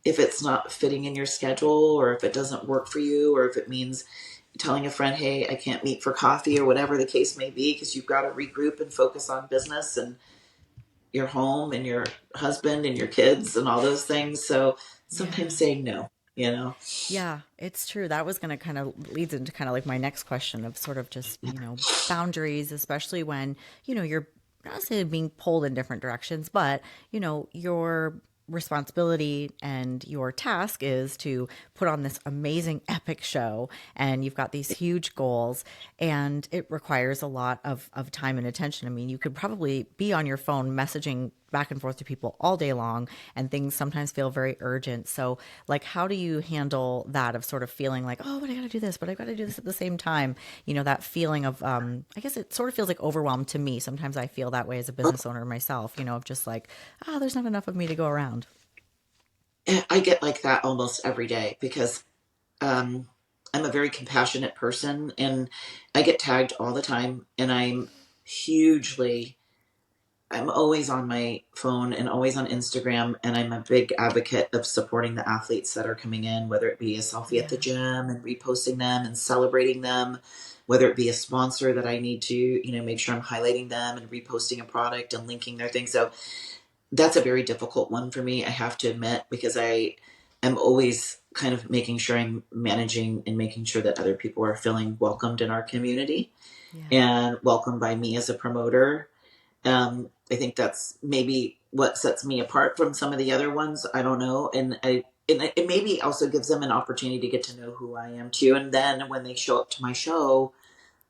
if it's not fitting in your schedule or if it doesn't work for you or if it means telling a friend, hey, I can't meet for coffee or whatever the case may be because you've got to regroup and focus on business and your home and your husband and your kids and all those things. So sometimes Yeah. saying no. Yeah, it's true. That was going to kind of leads into kind of like my next question of sort of just, boundaries, especially when, you're not necessarily being pulled in different directions, but, your responsibility and your task is to put on this amazing epic show and you've got these huge goals and it requires a lot of time and attention. I mean, you could probably be on your phone messaging back and forth to people all day long and things sometimes feel very urgent. So like how do you handle that of sort of feeling like, oh, but I got to do this, but I got to do this at the same time, that feeling of I guess it sort of feels like overwhelmed to me. Sometimes I feel that way as a business owner myself, of just like, oh, there's not enough of me to go around. I get like that almost every day because um, I'm a very compassionate person and I get tagged all the time and hugely I'm always on my phone and always on Instagram and I'm a big advocate of supporting the athletes that are coming in, whether it be a selfie at the Yeah. gym and reposting them and celebrating them, whether it be a sponsor that I need to, make sure I'm highlighting them and reposting a product and linking their thing. So that's a very difficult one for me, I have to admit, because I am always kind of making sure I'm managing and making sure that other people are feeling welcomed in our community Yeah. and welcomed by me as a promoter. I think that's maybe what sets me apart from some of the other ones. I don't know. And it maybe also gives them an opportunity to get to know who I am too. And then when they show up to my show,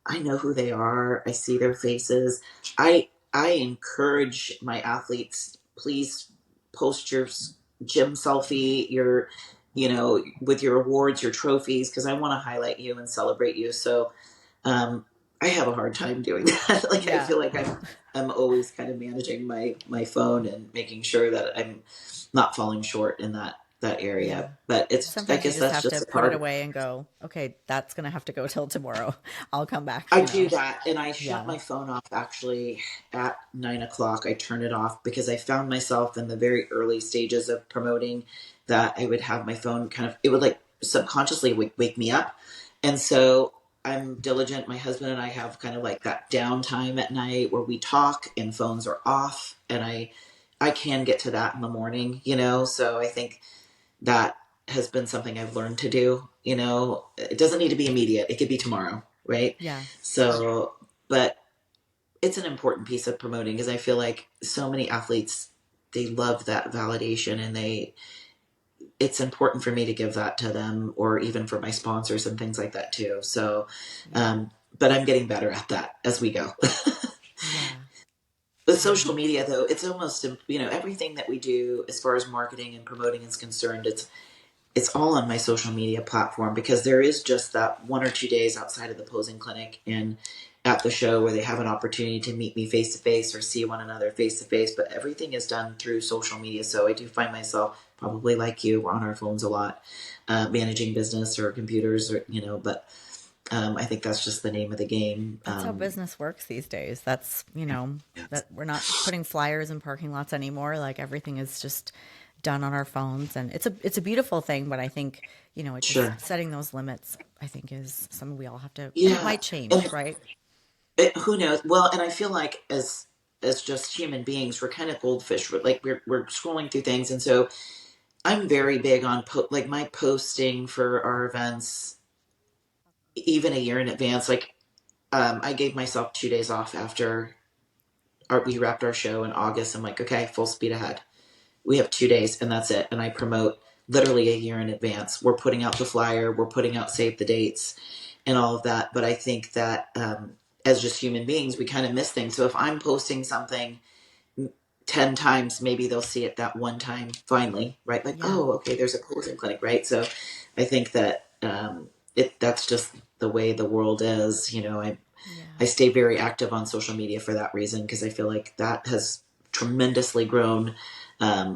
I know who they are. I see their faces. I encourage my athletes, please post your gym selfie, your, with your awards, your trophies, because I want to highlight you and celebrate you. So um, I have a hard time doing that. Like I Yeah. feel like I'm always kind of managing my phone and making sure that I'm not falling short in that Yeah. area. But it's I Sometimes you guess just that's have to just a put it part. away and go, okay, that's going to have to go till tomorrow. I'll come back, I you do know? that, and I shut Yeah. my phone off actually at 9 o'clock. I turn it off because I found myself in the very early stages of promoting that I would have my phone it would like subconsciously wake me up. And so I'm diligent. My husband and I have kind of like that downtime at night where we talk and phones are off, and I can get to that in the morning. So I think that has been something I've learned to do. It doesn't need to be immediate. It could be tomorrow, right? Yeah. So, but it's an important piece of promoting because I feel like so many athletes, they love that validation, and it's important for me to give that to them, or even for my sponsors and things like that too. So, Yeah. um, but I'm getting better at that as we go. Yeah. With social Yeah. media, though, it's almost, everything that we do as far as marketing and promoting is concerned, it's all on my social media platform, because there is just that 1 or 2 days outside of the posing clinic and at the show where they have an opportunity to meet me face to face or see one another face to face. But everything is done through social media. So I do find myself, probably like you, we're on our phones a lot, managing business or computers, but I think that's just the name of the game. That's how business works these days. That's, that we're not putting flyers in parking lots anymore. Like everything is just done on our phones, and it's a beautiful thing, but I think, it Sure. just setting those limits, I think, is something we all have to, and it Yeah. might change, And right? who knows? Well, and I feel like as just human beings, we're kind of goldfish. We're scrolling through things, and so I'm very big on like my posting for our events, even a year in advance. Like I gave myself 2 days off after we wrapped our show in August. I'm like, okay, full speed ahead. We have 2 days, and that's it. And I promote literally a year in advance. We're putting out the flyer, we're putting out save the dates, and all of that. But I think that as just human beings, we kind of miss things. So if I'm posting something 10 times, maybe they'll see it that one time finally, right? Like, Yeah. oh, okay, there's a posing clinic, right? So I think that that's just the way the world is. I Yeah. stay very active on social media for that reason, because I feel like that has tremendously grown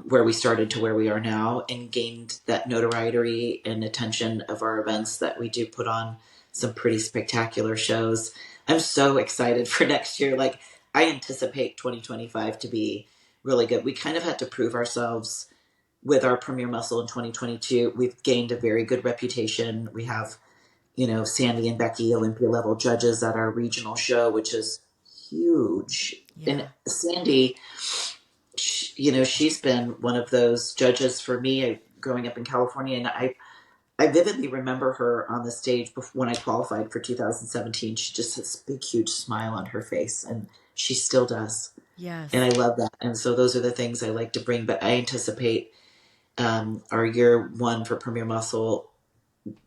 where we started to where we are now, and gained that notoriety and attention of our events, that we do put on some pretty spectacular shows. I'm so excited for next year. Like, I anticipate 2025 to be really good. We kind of had to prove ourselves with our Premier Muscle in 2022. We've gained a very good reputation. We have, Sandy and Becky, Olympia level judges at our regional show, which is huge. And Yeah. Sandy, she's been one of those judges for me growing up in California. And I vividly remember her on the stage when I qualified for 2017. She just has this big, huge smile on her face, and she still does. And I Yes. love that. And so those are the things I like to bring. But I anticipate our year one for Premier Muscle,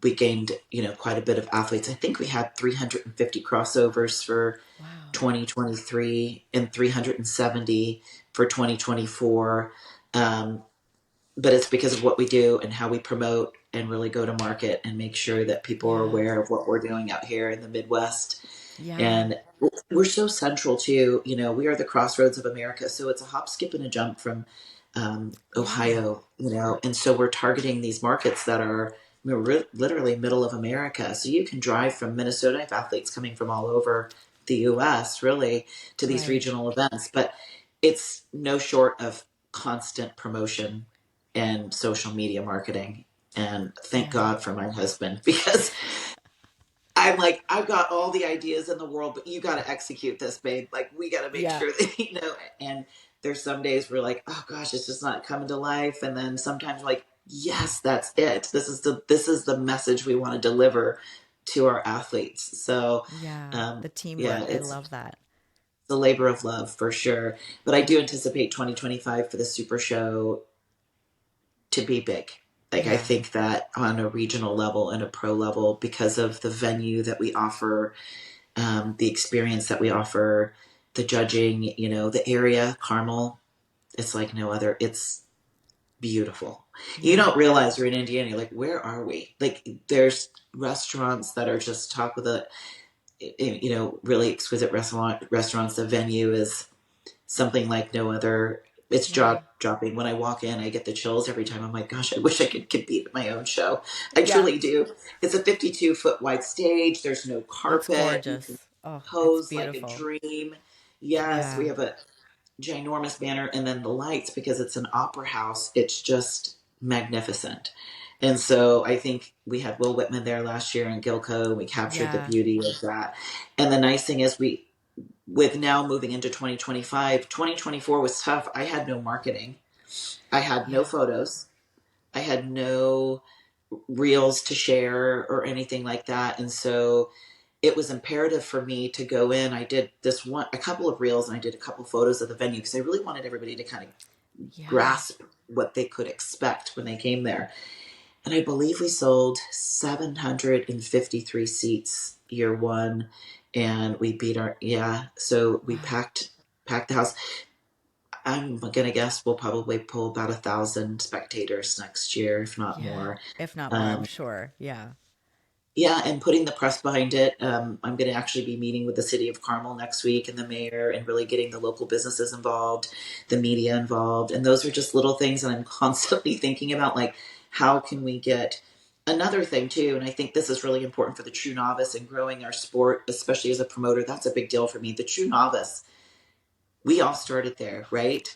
we gained, quite a bit of athletes. I think we had 350 crossovers for Wow. 2023 and 370 for 2024. Um, but it's because of what we do and how we promote and really go to market and make sure that people are Yeah. aware of what we're doing out here in the Midwest. Yeah. And we're so central to, we are the crossroads of America. So it's a hop, skip, and a jump from Yeah. Ohio, and so we're targeting these markets that are, literally middle of America. So you can drive from Minnesota. I have athletes coming from all over the US, really, to these Right. regional events. But it's no short of constant promotion and social media marketing. And thank Yeah. God for my husband, because I'm like, I've got all the ideas in the world, but you got to execute this, babe. Like, we got to make Yeah. sure that, and there's some days we're like, oh gosh, it's just not coming to life. And then sometimes we're like, yes, that's it. This is the message we want to deliver to our athletes. So, Yeah. um, The yeah, teamwork. I it's love that. a labor of love for sure. But I do anticipate 2025 for the Super Show to be big. Like, I Yeah. think that on a regional level and a pro level, because of the venue that we offer, the experience that we offer, the judging, the area, Carmel, it's like no other. It's beautiful. You Yeah. don't realize you're in Indiana. You're like, where are we? Like, there's restaurants that are just top of the, really exquisite restaurants. The venue is something like no other. It's Yeah. jaw dropping. When I walk in, I get the chills every time. I'm like, gosh, I wish I could compete at my own show. I Yeah. truly do. It's a 52-foot wide stage. There's no It's carpet. You can gorgeous. Oh, it's pose like a beautiful. dream. Yes, we Yeah. have a ginormous banner, and then the lights, because it's an opera house, it's just magnificent. And so I think we had Will Whitman there last year in Gilco. We captured the Yeah. beauty of that. And the nice thing is, with now moving into 2025, 2024 was tough. I had no marketing. I had no Yeah. photos. I had no reels to share or anything like that. And so it was imperative for me to go in. I did a couple of reels, and I did a couple of photos of the venue because I really wanted everybody to kind of Yeah. grasp what they could expect when they came there. And I believe we sold 753 seats year one, and we beat our, yeah. So we Wow. packed the house. I'm gonna guess we'll probably pull about 1,000 spectators next year, if not Yeah. more. If not more, I'm Um, sure. Yeah. yeah, and putting the press behind it. I'm going to actually be meeting with the city of Carmel next week and the mayor, and really getting the local businesses involved, the media involved. And those are just little things that I'm constantly thinking about, like, how can we get another thing too? And I think this is really important for the true novice and growing our sport, especially as a promoter. That's a big deal for me. The true novice, we all started there, right?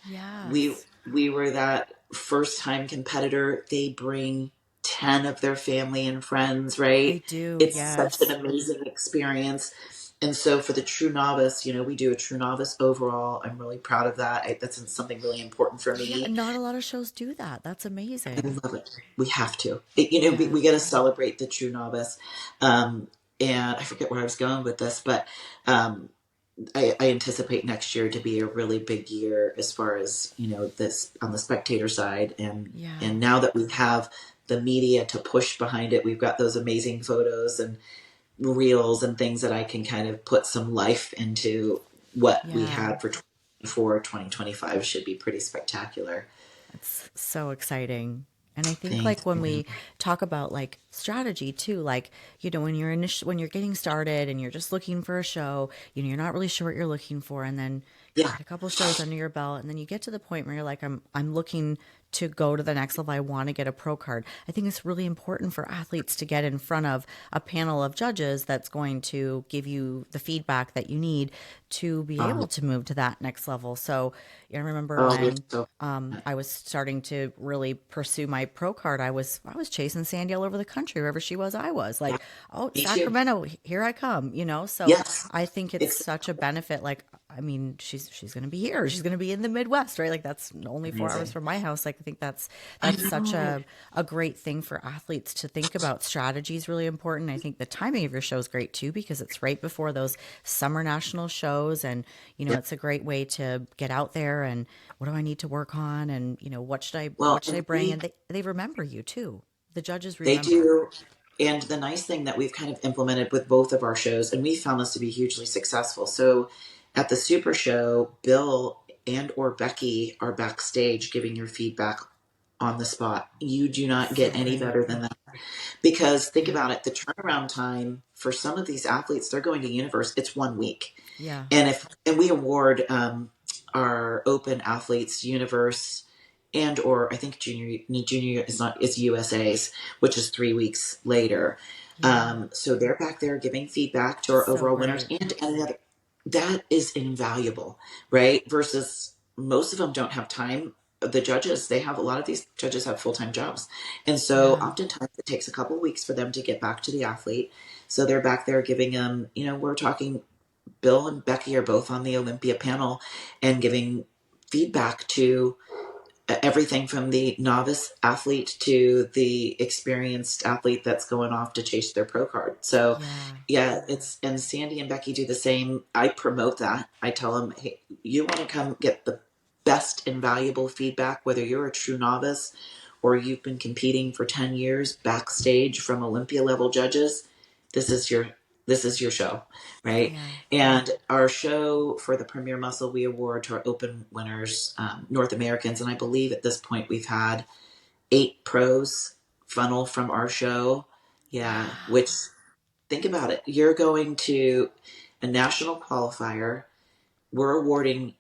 We Yes. we were that first time competitor. They bring 10 of their family and friends, They right? do. It's such an Yes. amazing experience. And so for the true novice, we do a true novice overall. I'm really proud of that. That's something really important for Yeah. me. Not a lot of shows do that. That's I amazing. love it. We have to. Yeah. We got to celebrate the true novice. Um, and I forget where I was going with this, but um, I anticipate next year to be a really big year as far as this on the spectator side, Yeah. and now that we have the media to push behind it, we've got those amazing photos and reels and things that I can kind of put some life into. What we Yeah. had for 2024, 2025 should be pretty spectacular. It's so exciting. And I think Thank like when you. we talk about like strategy too, like, when when you're getting started and you're just looking for a show, you're not really sure what you're looking for. And then you Yeah. get a couple shows under your belt and then you get to the point where you're like, I'm looking to go to the next level. I want to get a pro card. I think it's really important for athletes to get in front of a panel of judges that's going to give you the feedback that you need to be able Um, to move to that next level. So I remember oh, we're when so I was starting to really pursue my pro card. I was chasing Sandy all over the country, wherever she was, I was yeah, like, oh, me too. Sacramento, here I come, So Yes. I think it's It's such a benefit. Like, I mean, she's gonna be here. She's gonna be in the Midwest, right? Like that's only 4 hours amazing. from my house. Like I think that's I that's such know. a great thing for athletes to think about. Strategy is really important. I think the timing of your show is great too because it's right before those summer national shows, and Yeah. it's a great way to get out there and what do I need to work on, and Well, what should I and bring, and they remember you too. The judges they remember. do. And the nice thing that we've kind of implemented with both of our shows, and we found this to be hugely successful. So at the Super Show, Bill and or Becky are backstage giving your feedback on the spot. You do not So get any great. better than that. Because think Yeah. about it, the turnaround time for some of these athletes, they're going to Universe, it's 1 week. Yeah. And we award our open athletes Universe, and or I think junior is not, it's USA's, which is 3 weeks later. Yeah. So they're back there giving feedback to our So overall winners, great. and another, that is invaluable, right? Versus most of them don't have time. The judges, they have, a lot of these judges have full-time jobs, and so Yeah. oftentimes it takes a couple of weeks for them to get back to the athlete. So they're back there giving them, we're talking, Bill and Becky are both on the Olympia panel and giving feedback to everything from the novice athlete to the experienced athlete that's going off to chase their pro card. So Yeah. yeah, and Sandy and Becky do the same. I promote that. I tell them, hey, you want to come get the best and valuable feedback, whether you're a true novice or you've been competing for 10 years backstage from Olympia level judges. This is your this is your show, right? Yeah. And our show for the Premier Muscle, we award to our open winners, North Americans. And I believe at this point we've had 8 pros funnel from our show. Yeah, which, Wow. think about it. You're going to a national qualifier. We're awarding,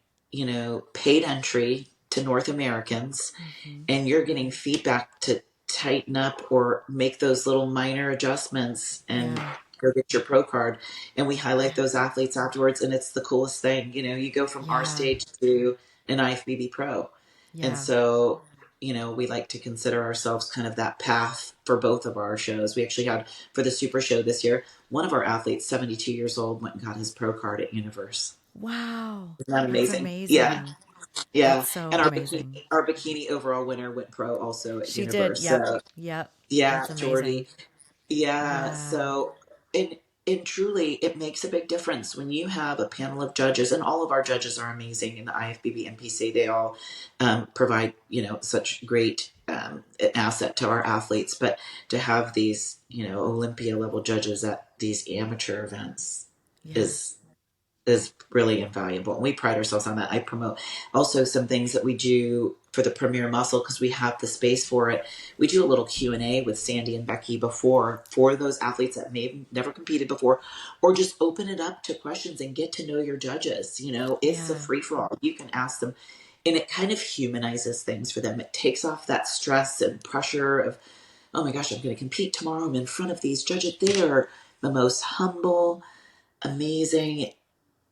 paid entry to North Americans, Hmm. and you're getting feedback to tighten up or make those little minor adjustments and Yeah. go get your pro card. And we highlight Yeah. those athletes afterwards, and it's the coolest thing. You go from our Yeah. stage to an IFBB pro. And Yeah. so, we like to consider ourselves kind of that path for both of our shows. We actually had, for the Super Show this year, one of our athletes, 72 years old, went and got his pro card at Universe. Wow. Isn't that That's amazing? Yeah. amazing. Yeah. That's so And our amazing. bikini overall winner went pro also at She did. Universe. Yep. So Yep. yeah, That's amazing. Jordy. Yeah. Yeah. So and truly it makes a big difference when you have a panel of judges, and all of our judges are amazing in the IFBB NPC. They all provide, such great asset to our athletes, but to have these, Olympia level judges at these amateur events Yeah. is really invaluable. And we pride ourselves on that. I promote also some things that we do for the Premier Muscle because we have the space for it. We do a little Q&A with Sandy and Becky before for those athletes that may have never competed before, or just open it up to questions and get to know your judges. It's a Yeah. free-for-all. You can ask them, and it kind of humanizes things for them. It takes off that stress and pressure of, oh my gosh, I'm going to compete tomorrow. I'm in front of these judges. They are the most humble, amazing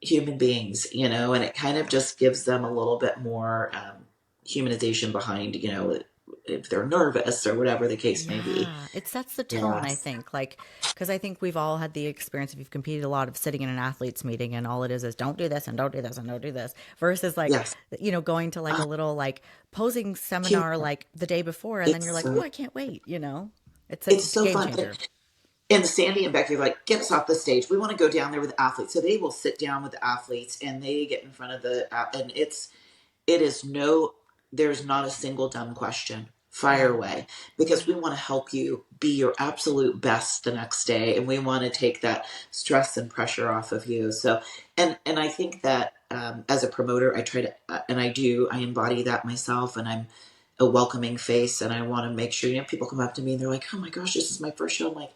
human beings, and it kind of just gives them a little bit more humanization behind, if they're nervous or whatever the case may be. Yeah, it sets the tone, Yeah. I think. Like, because I think we've all had the experience if you've competed a lot of sitting in an athlete's meeting and all it is don't do this and don't do this and don't do this versus like, Yes. going to like a little like posing Humor. seminar like the day before and then you're It's like, oh, so, I can't wait. It's a it's so game fun. changer. And Sandy and Becky are like, get us off the stage. We want to go down there with the athletes. So they will sit down with the athletes and they get in front of and it is no, there's not a single dumb question. Fire Yeah. away, because we want to help you be your absolute best the next day, and we want to take that stress and pressure off of you. So, and I think that as a promoter, I try to, and I embody that myself, and I'm a welcoming face, and I want to make sure, people come up to me and they're like, "Oh my gosh, this is my first show." I'm like,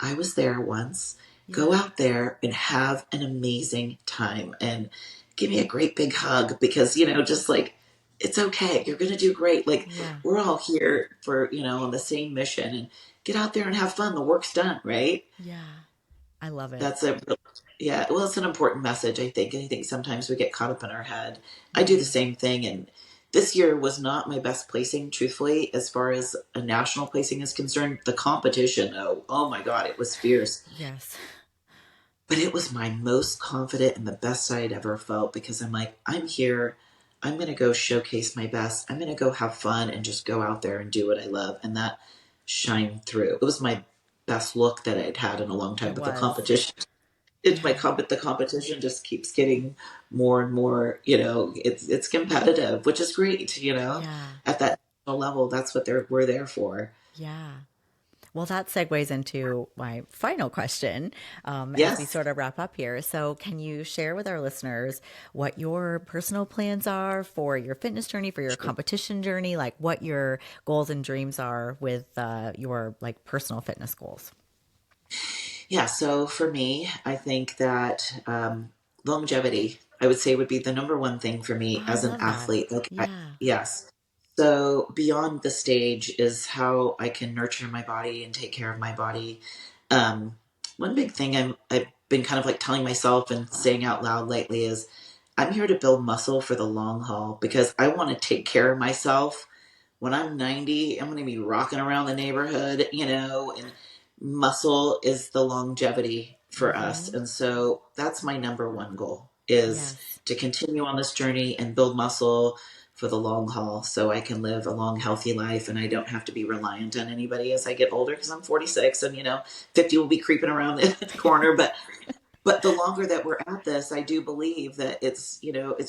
I was there once. Go Yeah. out there and have an amazing time and give me a great big hug because, just like, it's okay. You're going to do great. Like, Yeah. we're all here for, on the same mission, and get out there and have fun. The work's done, right? Yeah. I love it. That's yeah, well, it's an important message, I think. And I think sometimes we get caught up in our head. I do the Yeah. same thing. And this year was not my best placing, truthfully, as far as a national placing is concerned. The competition, oh my God, it was fierce. Yes. But it was my most confident and the best I'd ever felt because I'm like, I'm here. I'm going to go showcase my best. I'm going to go have fun and just go out there and do what I love. And that shined through. It was my best look that I'd had in a long time. It But the was. competition, Yeah. the competition just keeps getting more and more, it's competitive, which is great, Yeah. at that level. That's what we're there for. Yeah. Well, that segues into my final question as we Yes. sort of wrap up here. So, can you share with our listeners what your personal plans are for your fitness journey, for your competition journey, like what your goals and dreams are with your like personal fitness goals? Yeah, so for me, I think that longevity, I would say, would be the number one thing for Oh, me I as an love that. athlete. Yeah. Yes. So beyond the stage is how I can nurture my body and take care of my body. Um, One big thing I've been kind of like telling myself and saying out loud lately is I'm here to build muscle for the long haul because I want to take care of myself. When I'm 90, I'm going to be rocking around the neighborhood, and muscle is the longevity for us. Mm-hmm. And so that's my number one goal is Yes. to continue on this journey and build muscle for the long haul so I can live a long, healthy life and I don't have to be reliant on anybody as I get older because I'm 46 and, 50 will be creeping around the corner. But the longer that we're at this, I do believe that it's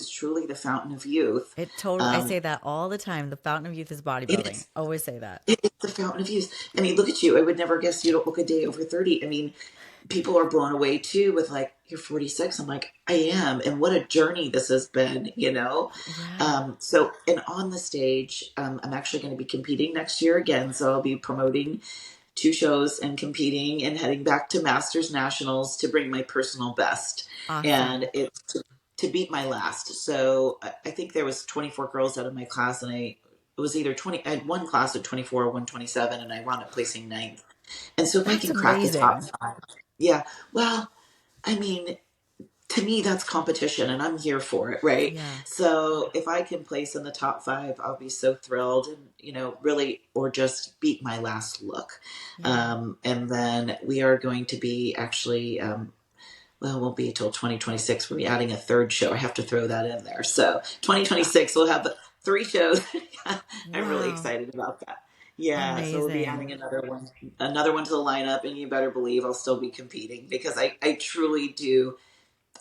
truly the fountain of youth. It totally, I Um, say that all the time. The fountain of youth is it bodybuilding. is. Always say that. It's the fountain of youth. I mean, look at you. I would never guess you don't look a day over 30. I mean, people are blown away too with like, you're 46. I'm like, I am. And what a journey this has been. Yeah. So, and on the stage, I'm actually going to be competing next year again. So I'll be promoting two shows and competing and heading back to Masters Nationals to bring my personal best. And Awesome. it's to beat my last. So I think there was 24 girls out of my class and it was either 20, I had one class of 24 or 127 and I wound up placing ninth. And so if I That's can crack the top amazing. five, yeah, well, I mean, to me, that's competition and I'm here for it, right? Yeah. So if I can place in the top five, I'll be so thrilled and, really, or just beat my last look. Yeah. And then we are going to be actually, well, it won't be until 2026. We'll be adding a third show. I have to throw that in there. So 2026, we'll have three shows. I'm really Wow. excited about that. Yeah, so we'll be adding Amazing. another one to the lineup, and you better believe I'll still be competing because I truly do.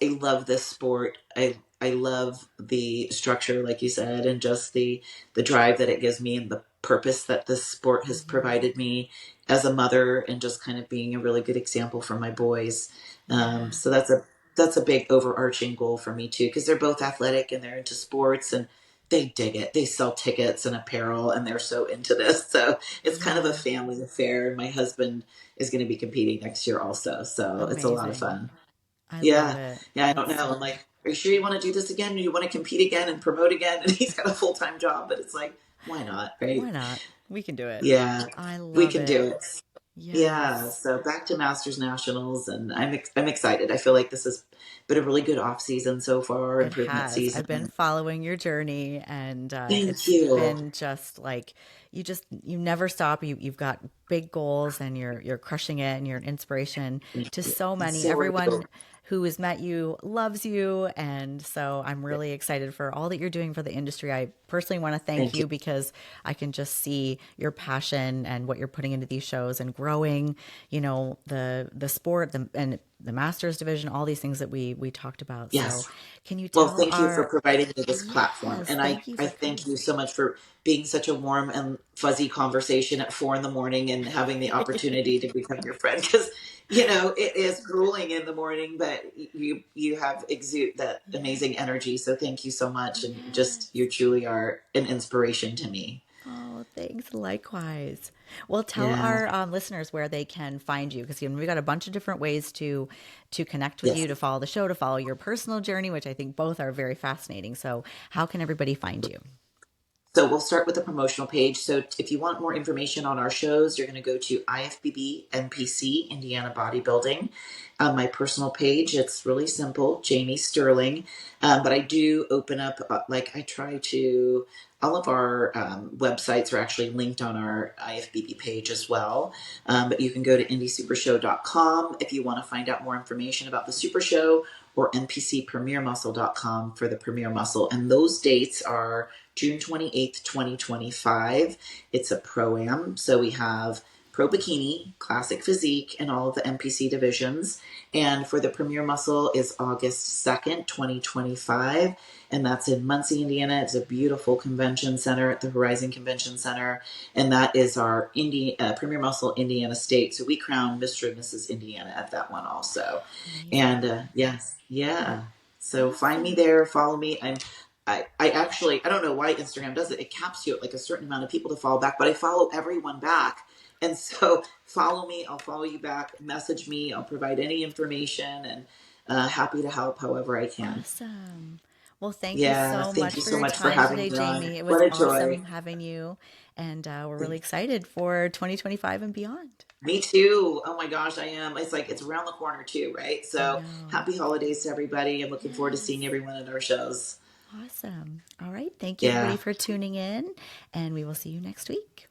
I love this sport. I love the structure, like you said, and just the drive that it gives me and the purpose that this sport has Hmm. provided me as a mother, and just kind of being a really good example for my boys. Yeah. So that's a big overarching goal for me too, because they're both athletic and they're into sports and they dig it. They sell tickets and apparel and they're so into this. So it's kind of a Yeah. family affair. And my husband is going to be competing next year also. So it's a lot of Amazing. fun. I love Yeah. it. Yeah, I don't That's know. so I'm cool. like, are you sure you want to do this again? Do you want to compete again and promote again? And he's got a full time job, but it's like, why not? Right? Why not? We can do it. Yeah, I we love can do it. it. Yeah. Yes. So back to Masters Nationals, and I'm excited. I feel like this has been a really good off season so far, It improvement has. season. I've been following your journey, and Thank it's you. been just like you never stop. You've got big goals, and you're crushing it, and you're an inspiration Thank to you. so And many. so are Everyone you. who has met you loves you, and so I'm really excited for all that you're doing for the industry. I personally want to thank Thank you. you because I can just see your passion and what you're putting into these shows and growing, the sport, and the masters division, all these things that we talked about. So Yes. can you Well, tell thank you for our providing me this platform. yes, And thank you I for thank coming. you so much for being such a warm and fuzzy conversation at 4 in the morning and having the opportunity to become your friend. Because, it is grueling in the morning, but you have exude that Yeah. amazing energy. So thank you so much. And just, Yes. you truly are an inspiration to me. Oh, thanks. Likewise. Well, tell Yeah. our listeners where they can find you because we got a bunch of different ways to connect with Yes. you, to follow the show, to follow your personal journey, which I think both are very fascinating. So, how can everybody find you? So we'll start with the promotional page. So if you want more information on our shows, you're going to go to IFBB NPC Indiana Bodybuilding. On my personal page, it's really simple, Jamie Sterling. But I do open up, like I try to, all of our websites are actually linked on our IFBB page as well. But you can go to indysupershow.com if you want to find out more information about the Super Show, or npcpremiermuscle.com for the Premier Muscle. And those dates are June 28th, 2025. It's a pro-am. So we have Pro Bikini, Classic Physique, and all of the NPC divisions. And for the Premier Muscle is August 2nd, 2025. And that's in Muncie, Indiana. It's a beautiful convention center at the Horizon Convention Center. And that is our Premier Muscle Indiana State. So we crown Mr. and Mrs. Indiana at that one also. And Amazing. yes, yeah. So find me Awesome. there, follow me. I actually, I don't know why Instagram does it. It caps you at like a certain amount of people to follow back, but I follow everyone back. And so follow me, I'll follow you back, message me, I'll provide any information, and happy to help however I can. Awesome. Well, thank you Yeah, so thank much you for so your much for time having today, me on. Jamie. It was What a joy. awesome having you. And we're really excited for 2025 and beyond. Me too. Oh my gosh, I am. It's like it's around the corner too, right? I So know. happy holidays to everybody. I'm looking forward to seeing Yes. everyone at our shows. Awesome. All right. Thank you, everybody, Yeah. for tuning in, and we will see you next week.